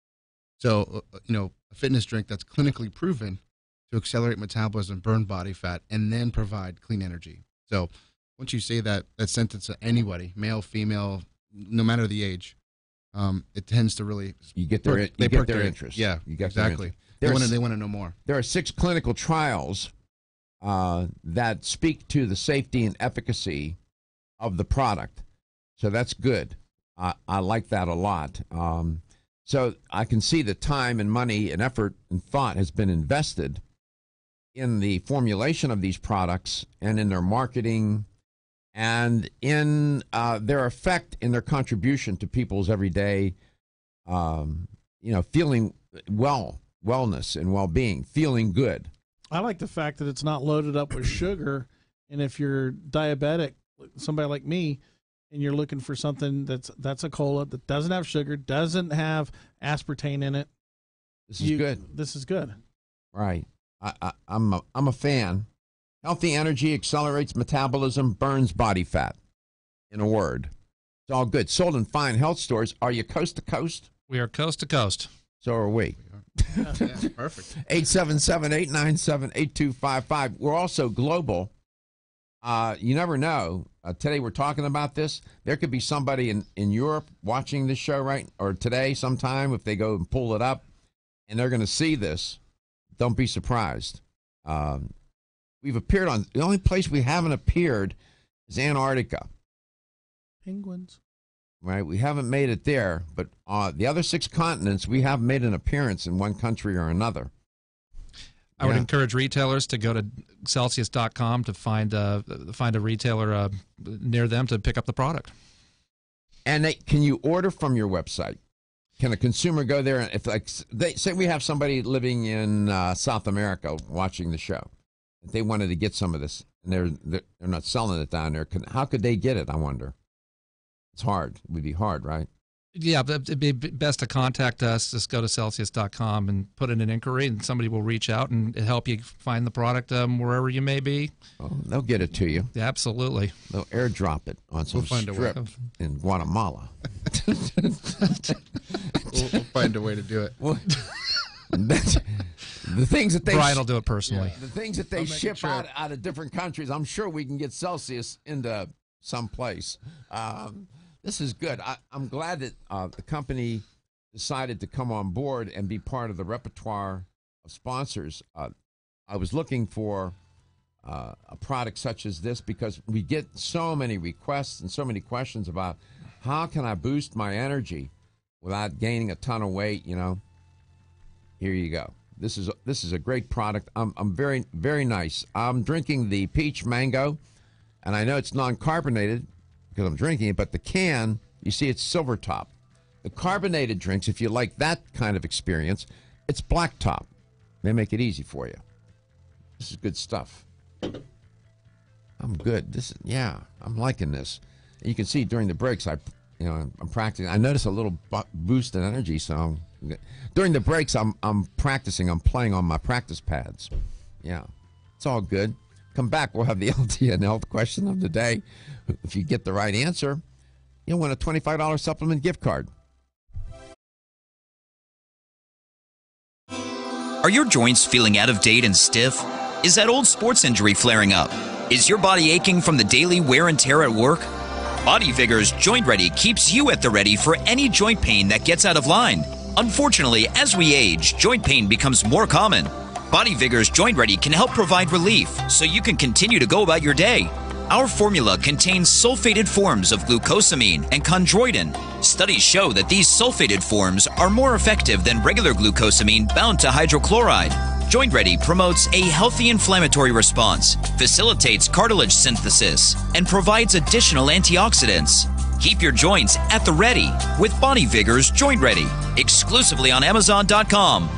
So, a fitness drink that's clinically proven to accelerate metabolism, burn body fat, and then provide clean energy. So once you say that sentence to anybody, male, female, no matter the age, it tends to really get their interest. Yeah, exactly. They want to know more. There are 6 clinical trials that speak to the safety and efficacy of the product. So that's good. I like that a lot. So I can see the time and money and effort and thought has been invested in the formulation of these products and in their marketing and in their effect in their contribution to people's everyday, feeling wellness and well-being, feeling good. I like the fact that it's not loaded up with sugar. And if you're diabetic, somebody like me, and you're looking for something that's a cola that doesn't have sugar, doesn't have aspartame in it, this is good. This is good. Right. I'm a fan. Healthy energy accelerates metabolism, burns body fat. In a word, it's all good. Sold in fine health stores. Are you coast to coast? We are coast to coast. So are we. Yeah, perfect. 877-897-8255. We're also global. You never know. Today we're talking about this. There could be somebody in Europe watching this show or today sometime if they go and pull it up, and they're going to see this. Don't be surprised. We've appeared on the only place we haven't appeared is Antarctica. Penguins. Right, we haven't made it there, but the other 6 continents we have made an appearance in one country or another. I would encourage retailers to go to Celsius.com to find a retailer near them to pick up the product. And can you order from your website? Can a consumer go there? If they say we have somebody living in South America watching the show, if they wanted to get some of this, and they're not selling it down there, how could they get it? I wonder. It's hard. It would be hard, right? Yeah, but it'd be best to contact us. Just go to Celsius.com and put in an inquiry, and somebody will reach out and help you find the product wherever you may be. Oh, they'll get it to you. Yeah, absolutely. They'll airdrop it on some strip in Guatemala. We'll find a way to do it. The things that Brian will do it personally. The things that they ship out of different countries, I'm sure we can get Celsius into someplace. This is good. I'm glad that the company decided to come on board and be part of the repertoire of sponsors. I was looking for a product such as this because we get so many requests and so many questions about how can I boost my energy without gaining a ton of weight. Here you go. This is a great product. I'm very, very nice. I'm drinking the peach mango, and I know it's non-carbonated because I'm drinking it, but the can, you see it's silver top. The carbonated drinks, if you like that kind of experience, it's black top. They make it easy for you. This is good stuff. I'm good. I'm liking this. And you can see during the breaks, I'm practicing. I notice a little boost in energy, so during the breaks, I'm practicing. I'm playing on my practice pads. Yeah, it's all good. Come back. We'll have the LTN Health question of the day. If you get the right answer, you'll win a $25 supplement gift card. Are your joints feeling out of date and stiff? Is that old sports injury flaring up? Is your body aching from the daily wear and tear at work? Body Vigor's Joint Ready keeps you at the ready for any joint pain that gets out of line. Unfortunately, as we age, joint pain becomes more common. Body Vigor's Joint Ready can help provide relief so you can continue to go about your day. Our formula contains sulfated forms of glucosamine and chondroitin. Studies show that these sulfated forms are more effective than regular glucosamine bound to hydrochloride. Joint Ready promotes a healthy inflammatory response, facilitates cartilage synthesis, and provides additional antioxidants. Keep your joints at the ready with Body Vigor's Joint Ready, exclusively on Amazon.com.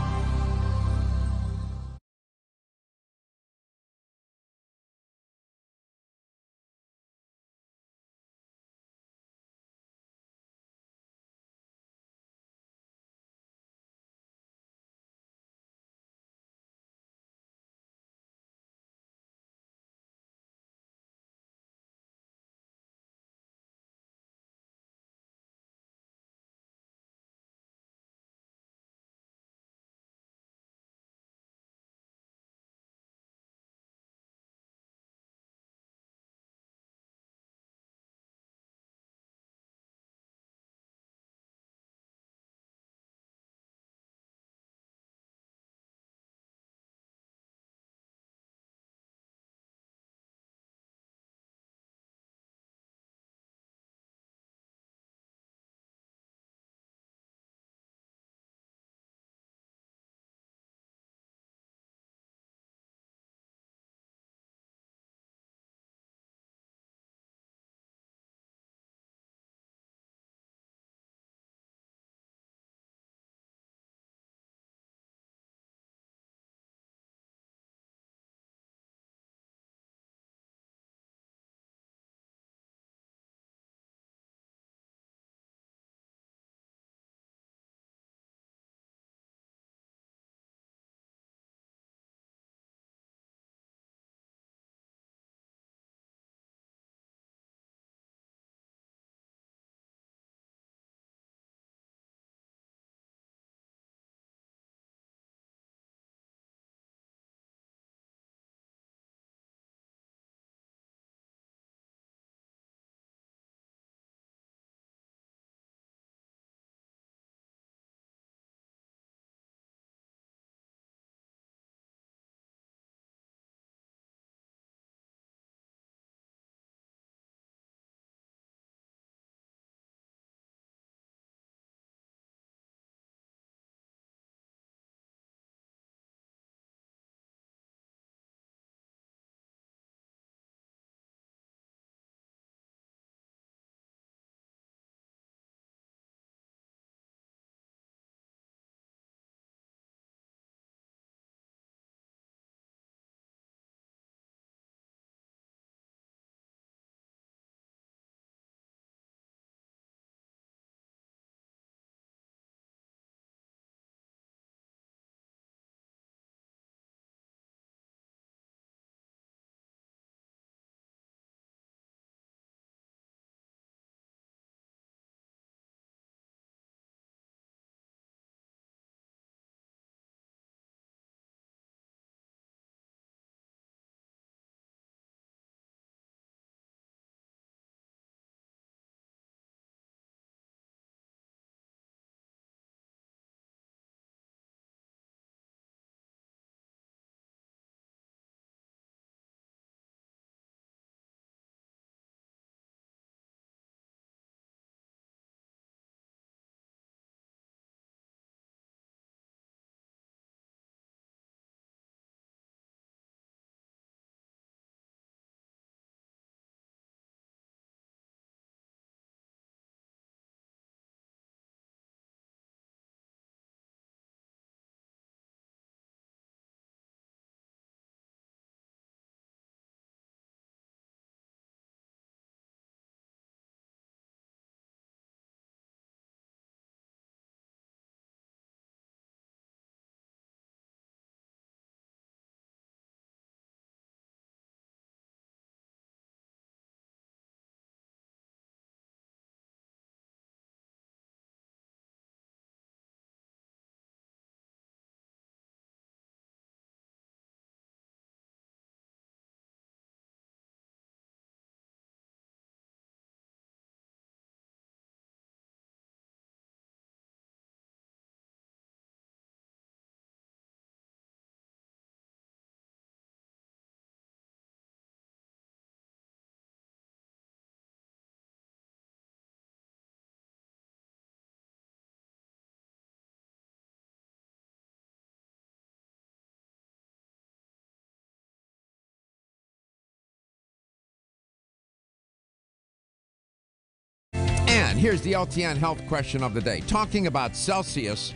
And here's the LTN health question of the day. Talking about Celsius,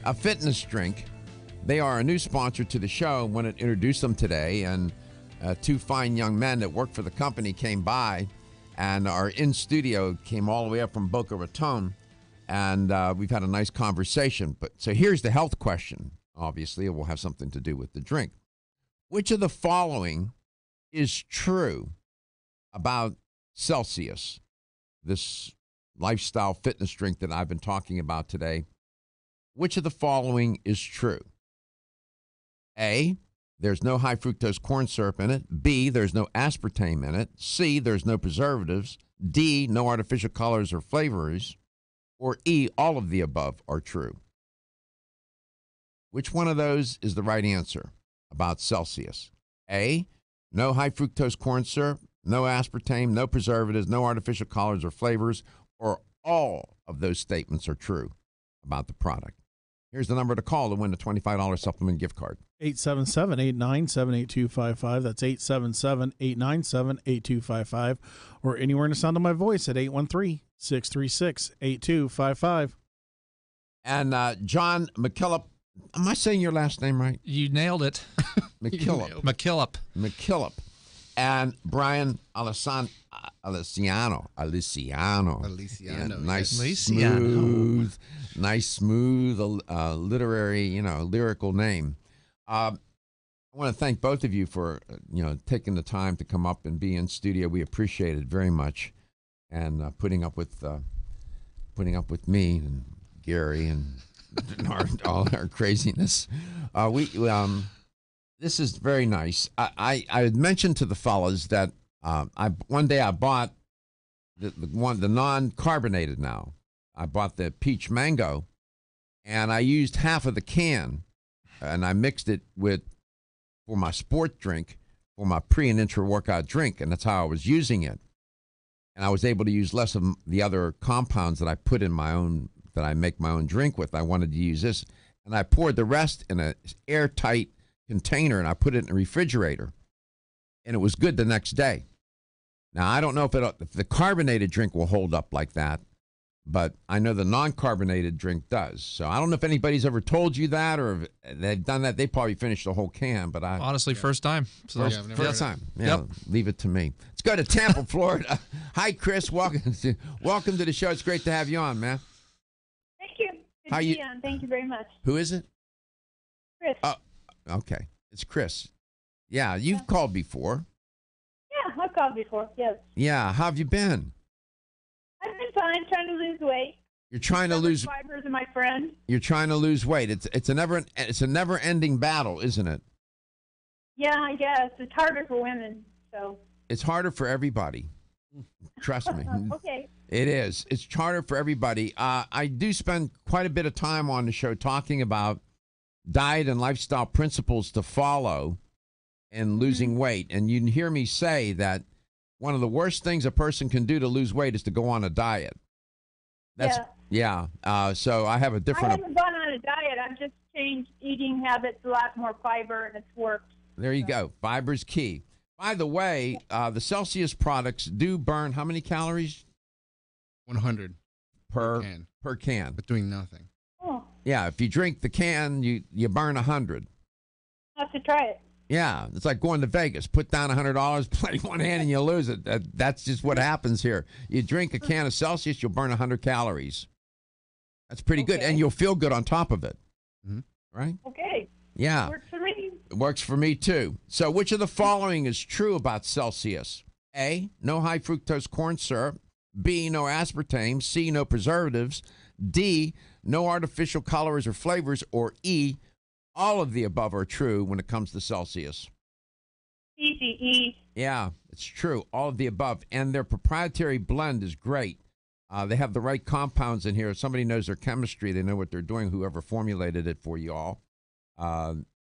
a fitness drink. They are a new sponsor to the show. When it introduced them today, and two fine young men that work for the company came by and are in studio, came all the way up from Boca Raton, and we've had a nice conversation. But so here's the health question. Obviously, it will have something to do with the drink. Which of the following is true about Celsius, this lifestyle fitness drink that I've been talking about today? Which of the following is true? A, there's no high fructose corn syrup in it. B, there's no aspartame in it. C, there's no preservatives. D, no artificial colors or flavors. Or E, all of the above are true. Which one of those is the right answer about Celsius? A, no high fructose corn syrup, no aspartame, no preservatives, no artificial colors or flavors, or all of those statements are true about the product. Here's the number to call to win the $25 supplement gift card. 877-897-8255. That's 877-897-8255. Or anywhere in the sound of my voice at 813-636-8255. And John McKillop, am I saying your last name right? You nailed it. McKillop. McKillop. And Brian Aliciano. Yeah, nice, smooth, literary, lyrical name. I want to thank both of you for, taking the time to come up and be in studio. We appreciate it very much, and putting up with me and Gary and all our craziness. This is very nice. I had mentioned to the fellas that one day I bought the non-carbonated now. I bought the peach mango, and I used half of the can, and I mixed it for my sport drink, for my pre and intra-workout drink, and that's how I was using it. And I was able to use less of the other compounds that I put in that I make my own drink with. I wanted to use this, and I poured the rest in an airtight container, and I put it in the refrigerator, and it was good the next day. Now, I don't know if the carbonated drink will hold up like that, but I know the non-carbonated drink does. So I don't know if anybody's ever told you that, or if they've done that. They probably finished the whole can, but honestly, first time. So first time. Yeah, leave it to me. Let's go to Tampa, Florida. Hi, Chris. Welcome to the show. It's great to have you on, man. Thank you. Good to be on. Thank you very much. Who is it? Chris. Okay. It's Chris. Yeah, you've called before. Yeah, I've called before, yes. Yeah, how have you been? I've been fine, trying to lose weight. You're trying to lose fibers of my friend. You're trying to lose weight. It's a never-ending battle, isn't it? Yeah, I guess. It's harder for women, so. It's harder for everybody. Trust me. Okay. It is. It's harder for everybody. I do spend quite a bit of time on the show talking about diet and lifestyle principles to follow in losing weight. And you can hear me say that one of the worst things a person can do to lose weight is to go on a diet. So I have a different. I haven't gone on a diet. I've just changed eating habits, a lot more fiber, and it's worked. There you go. Fiber's key. By the way, the Celsius products do burn how many calories? 100 per can. But doing nothing. Oh. Yeah, if you drink the can, you burn 100. I'll have to try it. Yeah, it's like going to Vegas. Put down $100, play one hand, and you lose it. That's just what happens here. You drink a can of Celsius, you'll burn 100 calories. That's pretty good, and you'll feel good on top of it. Mm-hmm. Right? Okay. Yeah. Works for me. It works for me, too. So which of the following is true about Celsius? A, no high fructose corn syrup. B, no aspartame. C, no preservatives. D, no artificial colors or flavors. Or E, all of the above are true when it comes to Celsius. Easy E. Yeah, it's true. All of the above. And their proprietary blend is great. They have the right compounds in here. If somebody knows their chemistry, they know what they're doing, whoever formulated it for you all.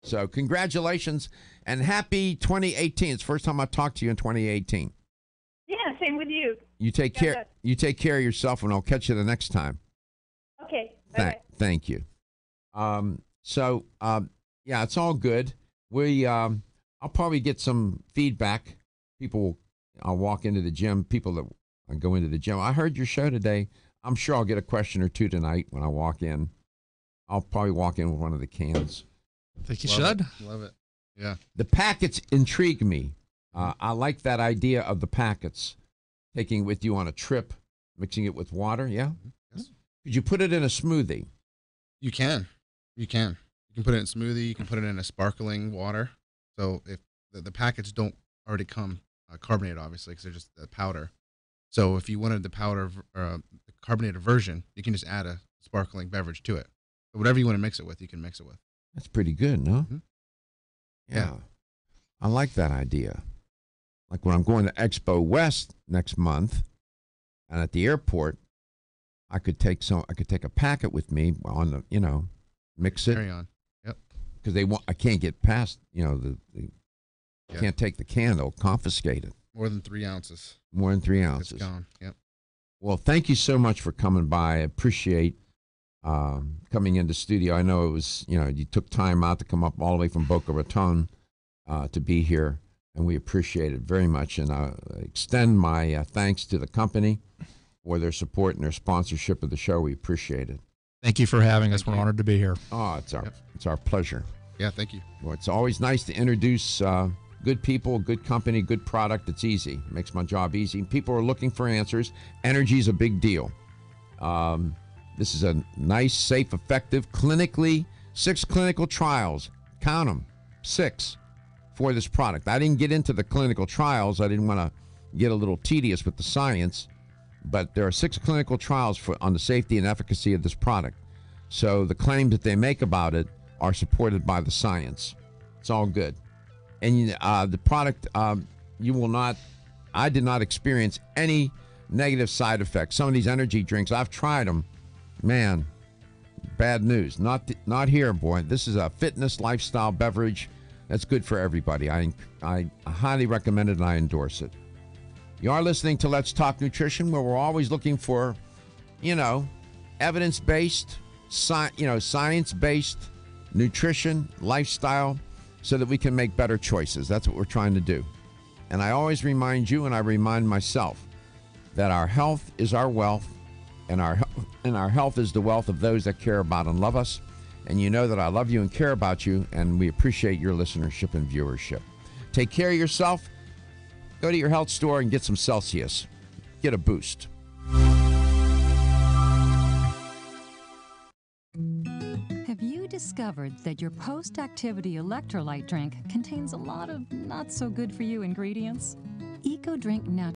So congratulations and happy 2018. It's the first time I talked to you in 2018. Yeah, same with you. You take care. You take care of yourself, and I'll catch you the next time. Okay. Thank you. Yeah, it's all good. I'll probably get some feedback. I'll walk into the gym. People that go into the gym. I heard your show today I'm sure I'll get a question or two tonight when I walk in. I'll probably walk in with one of the cans. I think you should. Love it. Yeah. The packets intrigue me. I like that idea of the packets. Taking it with you on a trip, mixing it with water, yeah? Yes. Could you put it in a smoothie? You can. You can put it in smoothie. You can put it in a sparkling water. So if the packets don't already come carbonated, obviously, because they're just the powder. So if you wanted the powder, the carbonated version, you can just add a sparkling beverage to it. But whatever you want to mix it with, you can mix it with. That's pretty good, no? Mm-hmm. Yeah. I like that idea. Like when I'm going to Expo West next month, and at the airport, I could take a packet with me on the, mix it. Carry on. Yep. Because I can't get past, can't take the can, they'll confiscate it. More than 3 ounces. More than 3 ounces. It's gone. Yep. Well, thank you so much for coming by. I appreciate coming into studio. I know it was, you took time out to come up all the way from Boca Raton to be here, and we appreciate it very much. And I extend my thanks to the company for their support and their sponsorship of the show. We appreciate it. Thank you for having us. We're honored to be here. Oh, it's our pleasure. Yeah, thank you. Well, it's always nice to introduce good people, good company, good product. It's easy. It makes my job easy. People are looking for answers. Energy is a big deal. This is a nice, safe, effective, 6 clinical trials. Count them, 6 for this product. I didn't get into the clinical trials. I didn't want to get a little tedious with the science, but there are 6 clinical trials on the safety and efficacy of this product. So the claims that they make about it are supported by the science. It's all good. And the product, I did not experience any negative side effects. Some of these energy drinks, I've tried them. Man, bad news. Not here, boy. This is a fitness lifestyle beverage that's good for everybody. I highly recommend it, and I endorse it. You are listening to Let's Talk Nutrition, where we're always looking for, evidence-based, science-based nutrition, lifestyle, so that we can make better choices. That's what we're trying to do. And I always remind you, and I remind myself, that our health is our wealth, and our health is the wealth of those that care about and love us. And you know that I love you and care about you, and we appreciate your listenership and viewership. Take care of yourself. Go to your health store and get some Celsius. Get a boost. Have you discovered that your post-activity electrolyte drink contains a lot of not-so-good-for-you ingredients? EcoDrink Natural